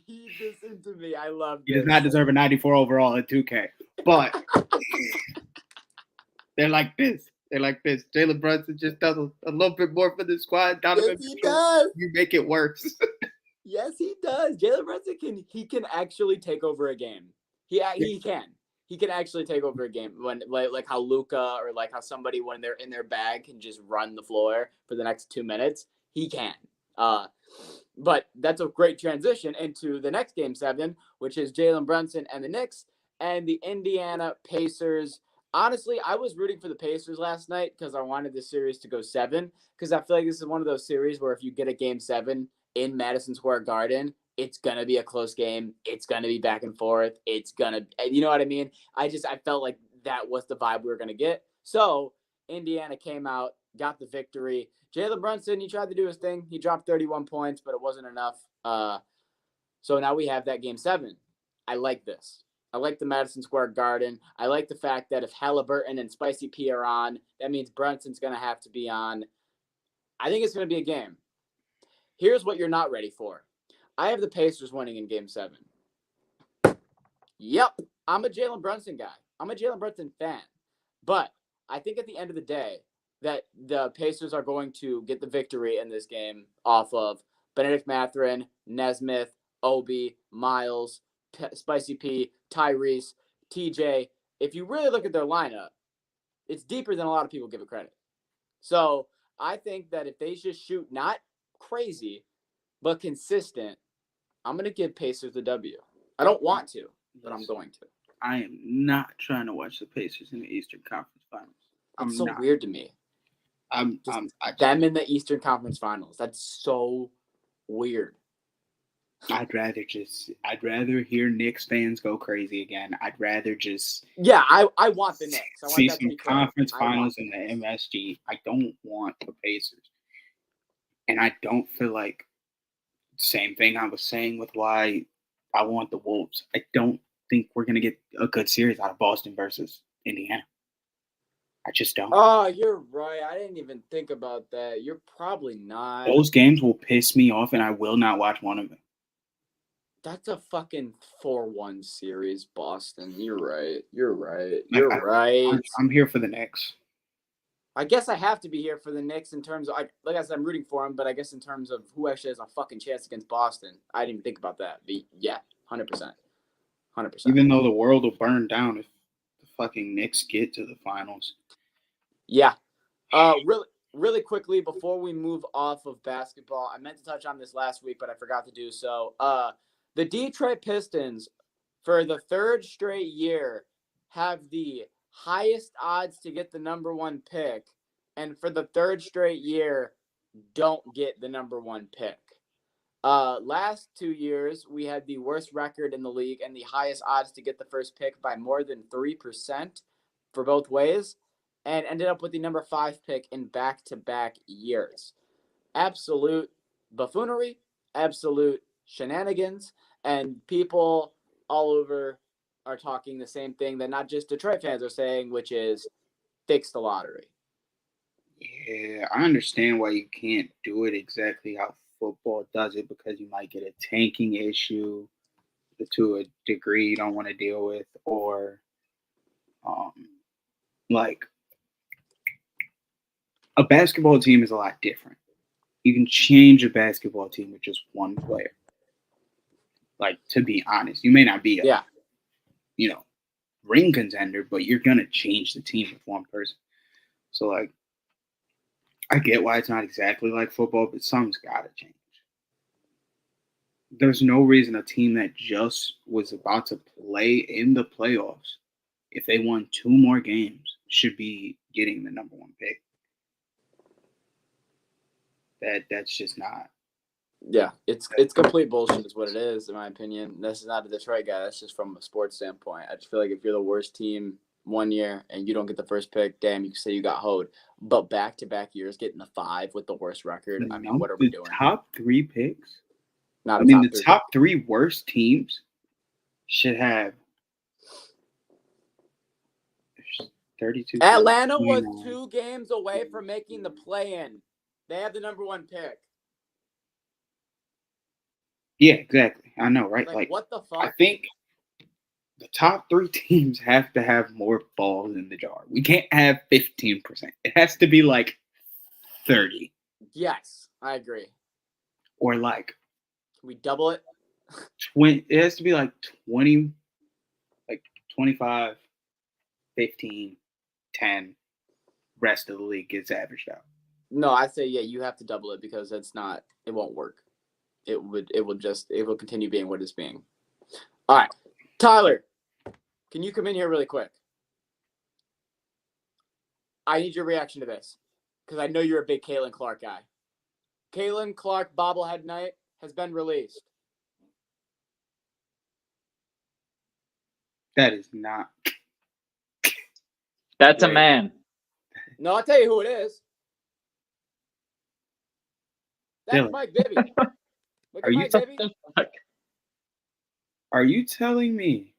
Feed this into me. I love this. He does not deserve a 94 overall in 2K. But they're like this. Jalen Brunson just does a little bit more for the squad. Donovan Yes, he Mitchell, does. You make it worse. Yes, he does. Jalen Brunson can actually take over a game. He can. He can actually take over a game when like how Luka or like how somebody when they're in their bag can just run the floor for the next 2 minutes. He can. But that's a great transition into the next game 7, which is Jalen Brunson and the Knicks and the Indiana Pacers. Honestly, I was rooting for the Pacers last night because I wanted this series to go 7 because I feel like this is one of those series where if you get a game 7 in Madison Square Garden, it's going to be a close game. It's going to be back and forth. It's going to, you know what I mean? I felt like that was the vibe we were going to get. So Indiana came out, got the victory. Jalen Brunson, he tried to do his thing. He dropped 31 points, but it wasn't enough. So now we have that game 7. I like this. I like the Madison Square Garden. I like the fact that if Halliburton and Spicy P are on, that means Brunson's going to have to be on. I think it's going to be a game. Here's what you're not ready for. I have the Pacers winning in game 7. Yep. I'm a Jalen Brunson guy. I'm a Jalen Brunson fan. But I think at the end of the day that the Pacers are going to get the victory in this game off of Benedict Mathurin, Nesmith, Obi, Miles, Spicy P, Tyrese, TJ. If you really look at their lineup, it's deeper than a lot of people give it credit. So I think that if they just shoot not crazy, but consistent, I'm going to give Pacers the W. I don't want to, but I'm going to. I am not trying to watch the Pacers in the Eastern Conference Finals. It's so weird to me. Them in the Eastern Conference Finals. That's so weird. I'd rather hear Knicks fans go crazy again. I'd rather just I want the Knicks. I want see some conference finals in the MSG. I don't want the Pacers. And I don't feel like same thing I was saying with why I want the Wolves. I don't think we're gonna get a good series out of Boston versus Indiana. I just don't. Oh, you're right. I didn't even think about that. You're probably not. Those games will piss me off, and I will not watch one of them. That's a fucking 4-1 series, Boston. You're right. I'm here for the Knicks. I guess I have to be here for the Knicks in terms of, like I said, I'm rooting for them, but I guess in terms of who actually has a fucking chance against Boston, I didn't even think about that. Yeah, 100%. Even though the world will burn down if the fucking Knicks get to the finals. Yeah. Really, really quickly before we move off of basketball, I meant to touch on this last week, but I forgot to do so. The Detroit Pistons, for the third straight year, have the highest odds to get the number 1 pick, and for the third straight year, don't get the number 1 pick. Last 2 years, we had the worst record in the league and the highest odds to get the first pick by more than 3% for both ways, and ended up with the number 5 pick in back-to-back years. Absolute buffoonery, absolute shenanigans, and people all over are talking the same thing that not just Detroit fans are saying, which is fix the lottery. Yeah, I understand why you can't do it exactly how football does it, because you might get a tanking issue to a degree you don't want to deal with, or like a basketball team is a lot different. You can change a basketball team with just one player. Like, to be honest, you may not be a ring contender, but you're gonna change the team with one person. So like, I get why it's not exactly like football, but something's gotta change. There's no reason a team that just was about to play in the playoffs, if they won 2 more games, should be getting the number 1 pick. That's just not. Yeah, it's complete bullshit is what it is, in my opinion. This is not a Detroit guy. That's just from a sports standpoint. I just feel like if you're the worst team one year and you don't get the first pick, damn, you can say you got hoed. But back-to-back years getting the 5 with the worst record, I mean, what are we doing? Top 3 picks? Not I mean, the top 3 worst teams should have 32. Atlanta was 2 games away from making the play-in. They have the number 1 pick. Yeah, exactly. I know, right? Like what the fuck? I think the top 3 teams have to have more balls in the jar. We can't have 15%. It has to be like 30. Yes, I agree. Or like, can we double it? 20. It has to be like 20, like 25, 15, 10. Rest of the league gets averaged out. No, I'd say, yeah, you have to double it because it won't work. It will continue being what it's being. All right. Tyler, can you come in here really quick? I need your reaction to this because I know you're a big Caitlin Clark guy. Caitlin Clark bobblehead night has been released. That is not. That's a man. No, I'll tell you who it is. That's Dylan. Mike Bibby. Look at Mike Bibby. Are you telling me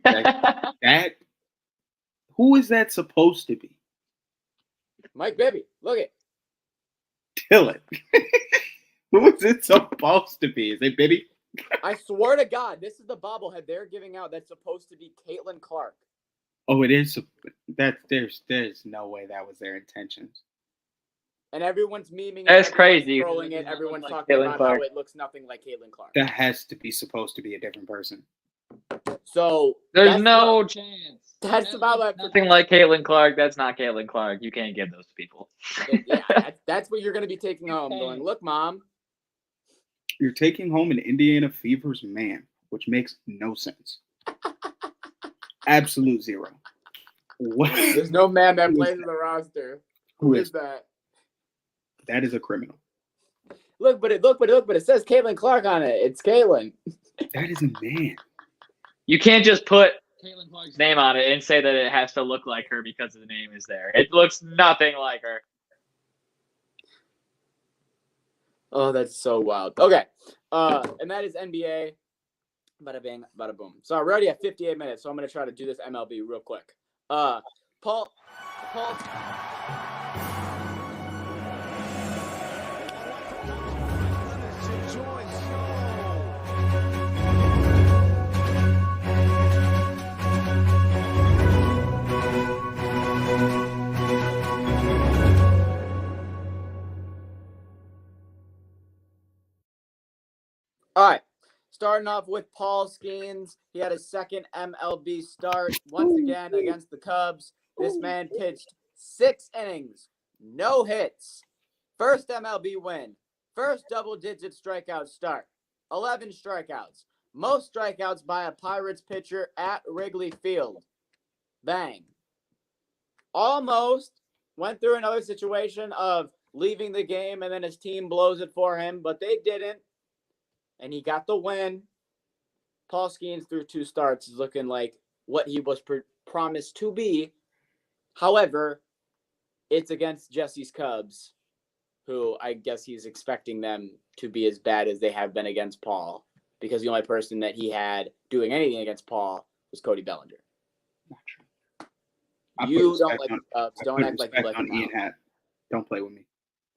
that who is that supposed to be? Mike Bibby. Look it. Dylan. Who is it supposed to be? Is it Bibby? I swear to God, this is the bobblehead they're giving out that's supposed to be Caitlin Clark. Oh, it is. There's no way that was their intentions. And everyone's memeing. That's crazy. Trolling it. Everyone's talking about how it looks nothing like Caitlin Clark. That has to be supposed to be a different person. So there's no chance. That's about nothing like Caitlin Clark. That's not Caitlin Clark. You can't give those to people. Yeah, that's what you're going to be taking home. Going, look, Mom. You're taking home an Indiana Fever's man, which makes no sense. Absolute zero. What? There's no man that plays in the roster. Who is that? That is a criminal. Look, but it says Caitlin Clark on it. It's Caitlin. That is a man. You can't just put Caitlin Clark's name on it and say that it has to look like her because the name is there. It looks nothing like her. Oh, that's so wild. Okay. And that is NBA. Bada bing, bada boom. So we're already at 58 minutes, so I'm going to try to do this MLB real quick. Paul. All right. Starting off with Paul Skeens. He had his second MLB start once again against the Cubs. This man pitched 6 innings, No hits. First MLB win. First double-digit strikeout start. 11 strikeouts. Most strikeouts by a Pirates pitcher at Wrigley Field. Bang. Almost went through another situation of leaving the game and then his team blows it for him, but they didn't. And he got the win. Paul Skeens through 2 starts is looking like what he was promised to be. However, it's against Jesse's Cubs, who I guess he's expecting them to be as bad as they have been against Paul, because the only person that he had doing anything against Paul was Cody Bellinger. Not true. You don't like the Cubs. Don't act like you like them. Ian Happ. Don't play with me.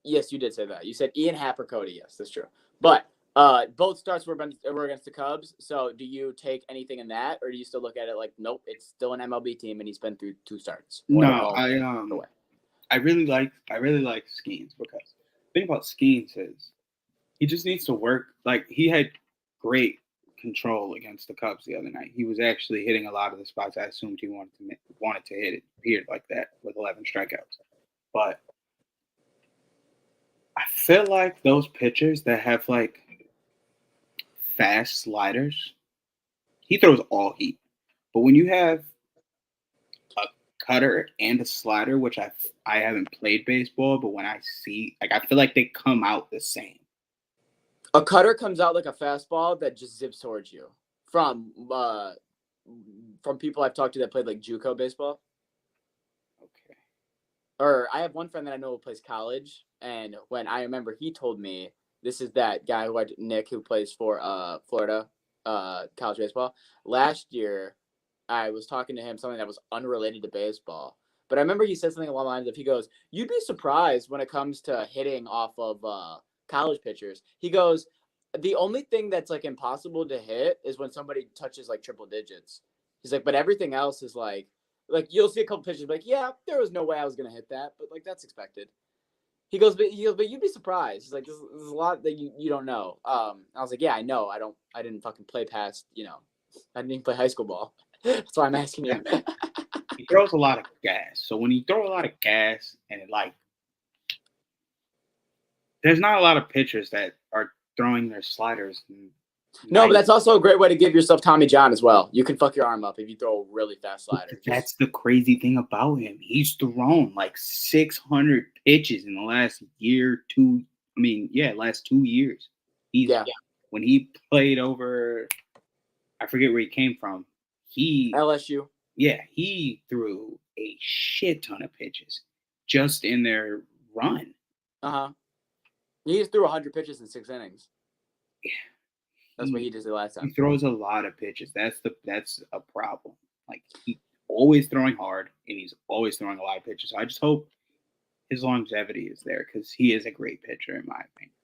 Yes, you did say that. You said Ian Happ or Cody. Yes, that's true. But both starts were against the Cubs. So do you take anything in that, or do you still look at it like, nope, it's still an MLB team and he's been through 2 starts? No, I really like Skeens, because the thing about Skeens is he just needs to work. Like, he had great control against the Cubs the other night. He was actually hitting a lot of the spots I assumed he wanted to hit. It appeared like that with 11 strikeouts. But I feel like those pitchers that have like fast sliders, he throws all heat. But when you have a cutter and a slider, which I haven't played baseball, but when I see, like, I feel like they come out the same. A cutter comes out like a fastball that just zips towards you. From people I've talked to that played like JUCO baseball. Okay. Or I have one friend that I know who plays college, and when I remember he told me, this is that guy Nick, who plays for Florida college baseball. Last year, I was talking to him something that was unrelated to baseball, but I remember he said something along the lines of, he goes, "You'd be surprised when it comes to hitting off of college pitchers." He goes, "The only thing that's like impossible to hit is when somebody touches like triple digits." He's like, "But everything else is like you'll see a couple pitches like, yeah, there was no way I was gonna hit that, but like that's expected." He goes, but you'd be surprised. He's like, there's a lot that you don't know. I was like, yeah, I know. I didn't fucking play past, I didn't even play high school ball. That's why I'm asking you. He throws a lot of gas. So when you throw a lot of gas and it there's not a lot of pitchers that are throwing their sliders. No, but that's also a great way to give yourself Tommy John as well. You can fuck your arm up if you throw a really fast slider. That's the crazy thing about him. He's thrown like 600 pitches in the last year, last 2 years. When he played over, I forget where he came from. LSU. Yeah, he threw a shit ton of pitches just in their run. He just threw 100 pitches in 6 innings. Yeah. That's what he did the last time. He throws a lot of pitches. That's a problem. Like, he's always throwing hard, and he's always throwing a lot of pitches. So I just hope his longevity is there, because he is a great pitcher, in my opinion.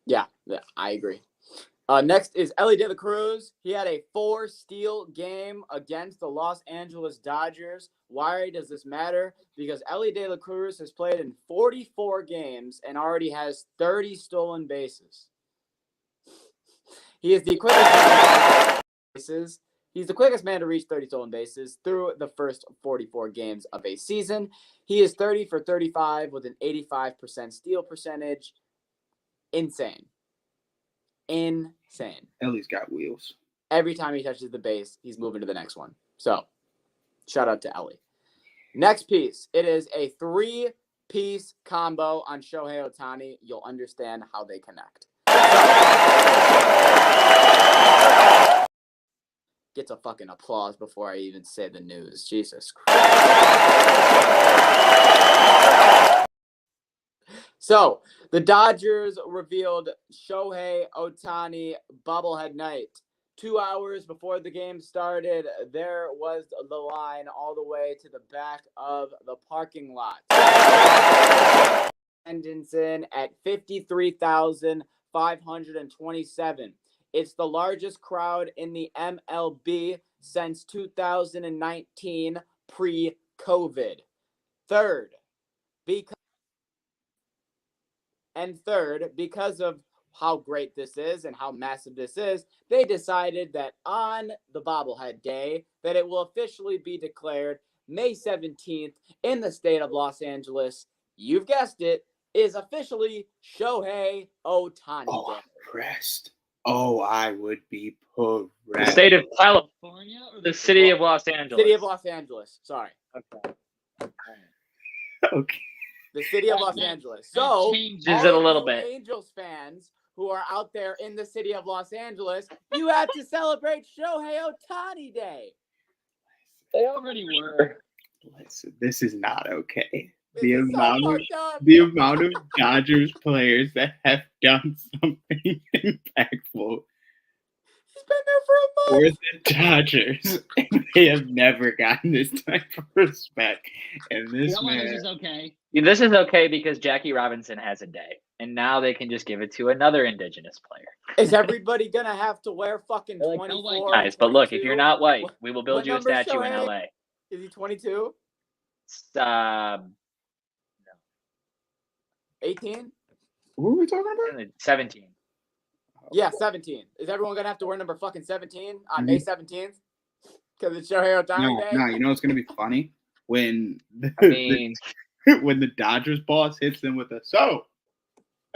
Yeah, I agree. Next is Elly De La Cruz. He had a 4-steal game against the Los Angeles Dodgers. Why does this matter? Because Elly De La Cruz has played in 44 games and already has 30 stolen bases. He is the quickest man to reach 30 stolen bases through the first 44 games of a season. He is 30 for 35 with an 85% steal percentage. Insane. Ellie's got wheels. Every time he touches the base, he's moving to the next one. So, shout out to Ellie. Next piece. It is a 3-piece combo on Shohei Ohtani. You'll understand how they connect. Gets a fucking applause before I even say the news. Jesus Christ. So, the Dodgers revealed Shohei Ohtani bobblehead night. 2 hours before the game started, there was the line all the way to the back of the parking lot. Attendance in at 53,527. It's the largest crowd in the MLB since 2019, pre-COVID. Third, because of how great this is and how massive this is, they decided that on the bobblehead day that it will officially be declared May 17th in the state of Los Angeles, you've guessed it, is officially Shohei Ohtani Oh, Day. I'm pressed. Oh, I would be The pressed. state of California or the city of Los Angeles? City of Los Angeles. Sorry. Okay. Okay. The city of Los Angeles. So, changes all it a of little you bit. Angels fans who are out there in the city of Los Angeles, you have to celebrate Shohei Ohtani Day. They already were. Listen, this is not okay. This The is so amount of fucked up. the amount of Dodgers players that have done something impactful He's been there for a for month. the Dodgers, and they have never gotten this type of respect. And this man, This is okay. This is okay because Jackie Robinson has a day, and now they can just give it to another Indigenous player. Is everybody gonna have to wear fucking They're like, 24? Guys, but look, if 22? you're not white, What- we will build what you a number, statue in Shohei? LA. Is he 22? 18? who are we talking about? 17. Yeah, 17. Is everyone gonna have to wear number fucking 17 on May 17th? Because it's Shohei Ohtani Day? No, you know what's gonna be funny when I mean, when the Dodgers boss hits them with a so.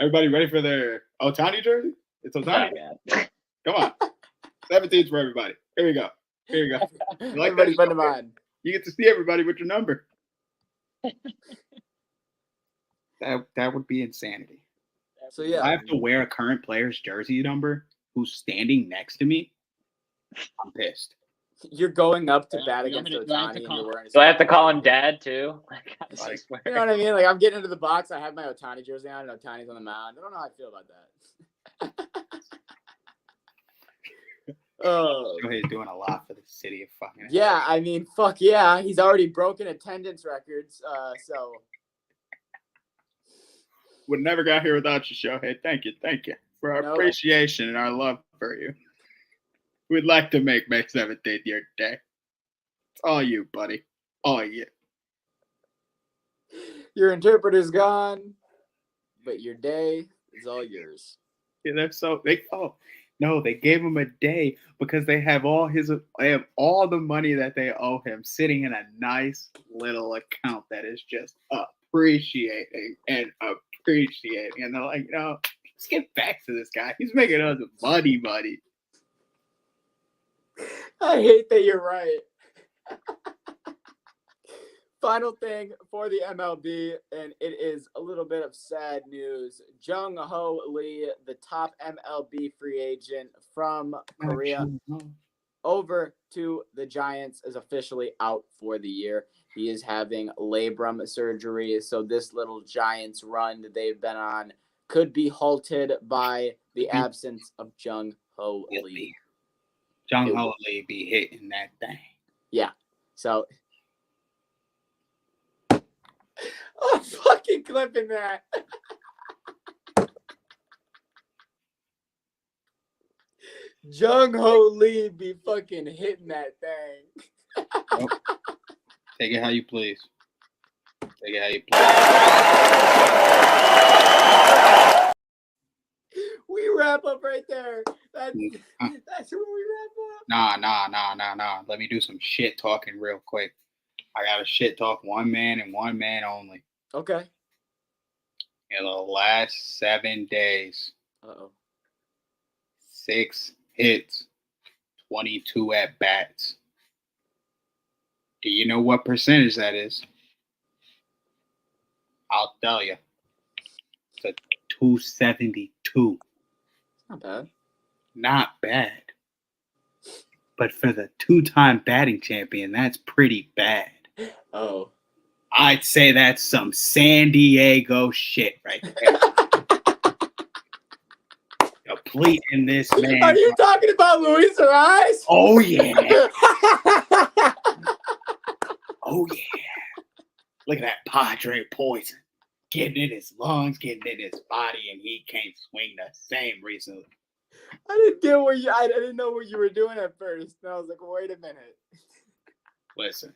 Everybody ready for their Ohtani jersey? It's Ohtani. God. Come on, 17's for everybody. Here we go. Here we go. like Everybody's that, putting them on. You get to see everybody with your number. That would be insanity. So If yeah, I have to wear a current player's jersey number who's standing next to me, I'm pissed. you're going up to Yeah, bat you want against me to- do I have Ohtani to and call- you're wearing. Do I have to call him Dad too? Like, I Like, swear. You know what I mean? Like I'm getting into the box. I have my Ohtani jersey on, and Ohtani's on the mound. I don't know how I feel about that. Oh. Shohei's doing a lot for the city of fucking. Yeah, I mean, fuck yeah. He's already broken attendance records. So Would never got here without you, Shohei. Thank you for our No. appreciation and our love for you. We'd like to make May 17th your day. It's all you, buddy. All you. your interpreter's gone, but your day is all yours. Yeah, they gave him a day because they have all the money that they owe him sitting in a nice little account that is just appreciating. And they're like, no, let's get back to this guy. He's making us money. I hate that you're right. Final thing for the MLB, and it is a little bit of sad news. Jung Ho Lee, the top MLB free agent from Korea, over to the Giants, is officially out for the year. He is having labrum surgery, so this little Giants run that they've been on could be halted by the absence of Jung Ho Lee. Jung Ho Lee be hitting that thing. Yeah, so I'm fucking clipping that. Jung Ho Lee be fucking hitting that thing. Take it how you please. We wrap up right there. That's where we wrap up. Nah. Let me do some shit talking real quick. I got to shit talk one man and one man only. Okay. In the last 7 days, Uh-oh. 6 hits, 22 at bats. Do you know what percentage that is? I'll tell you. It's a 272. Not bad. Not bad. But for the 2-time batting champion, that's pretty bad. Oh. I'd say that's some San Diego shit right there. Completing this man. Are you talking about Luis Ariz? Oh, yeah. Oh, yeah. Look at that Padre poison. Getting in his lungs, getting in his body, and he can't swing the same recently. I didn't get what you. I didn't know what you were doing at first. And I was like, wait a minute. Listen,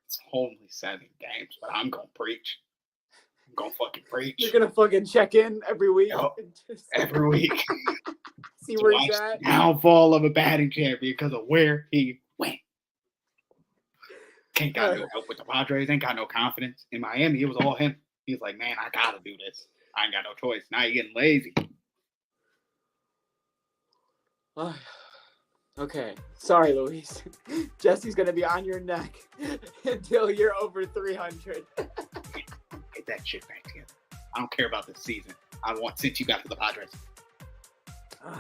it's only 7 games, but I'm going to preach. I'm going to fucking preach. You're gonna fucking check in every week. Yup. And just Every week. see where he's Watch at. the downfall of a batting champion because of where he went. Ain't got no help with the Padres. Ain't got no confidence. In Miami, it was all him. He's like, man, I gotta do this. I ain't got no choice. Now you're getting lazy. Okay. Sorry, Luis. Jesse's going to be on your neck until you're over 300. Get that shit back together. I don't care about this season. I want since you got to the Padres. All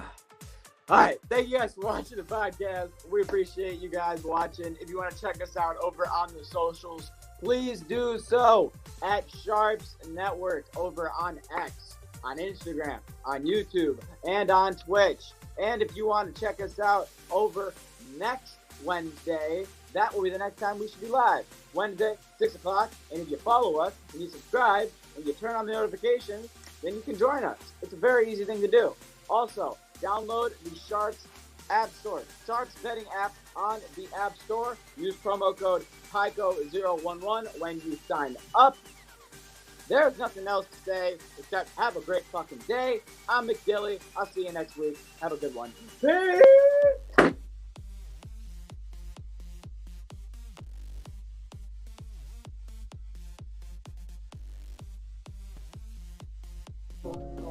right. Thank you guys for watching the podcast. We appreciate you guys watching. If you want to check us out over on the socials, please do so at Sharps Network over on X, on Instagram, on YouTube, and on Twitch. And if you want to check us out over next Wednesday, that will be the next time we should be live. Wednesday, 6 o'clock. And if you follow us and you subscribe and you turn on the notifications, then you can join us. It's a very easy thing to do. Also, download the Sharps App Store. Sharps betting app on the App Store. Use promo code PICO011 when you sign up. There's nothing else to say except have a great fucking day. I'm McDilly. I'll see you next week. Have a good one. Peace!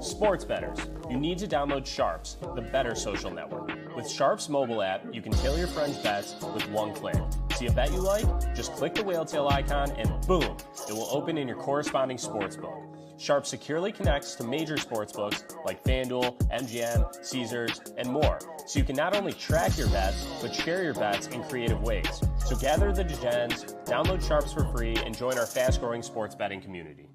Sports bettors, you need to download Sharps, the better social network. With Sharps mobile app, you can tailor your friends' bets with one click. See a bet you like? Just click the whale tail icon and boom, it will open in your corresponding sportsbook. Sharps securely connects to major sportsbooks like FanDuel, MGM, Caesars, and more, so you can not only track your bets, but share your bets in creative ways. So gather the degens, download Sharps for free, and join our fast-growing sports betting community.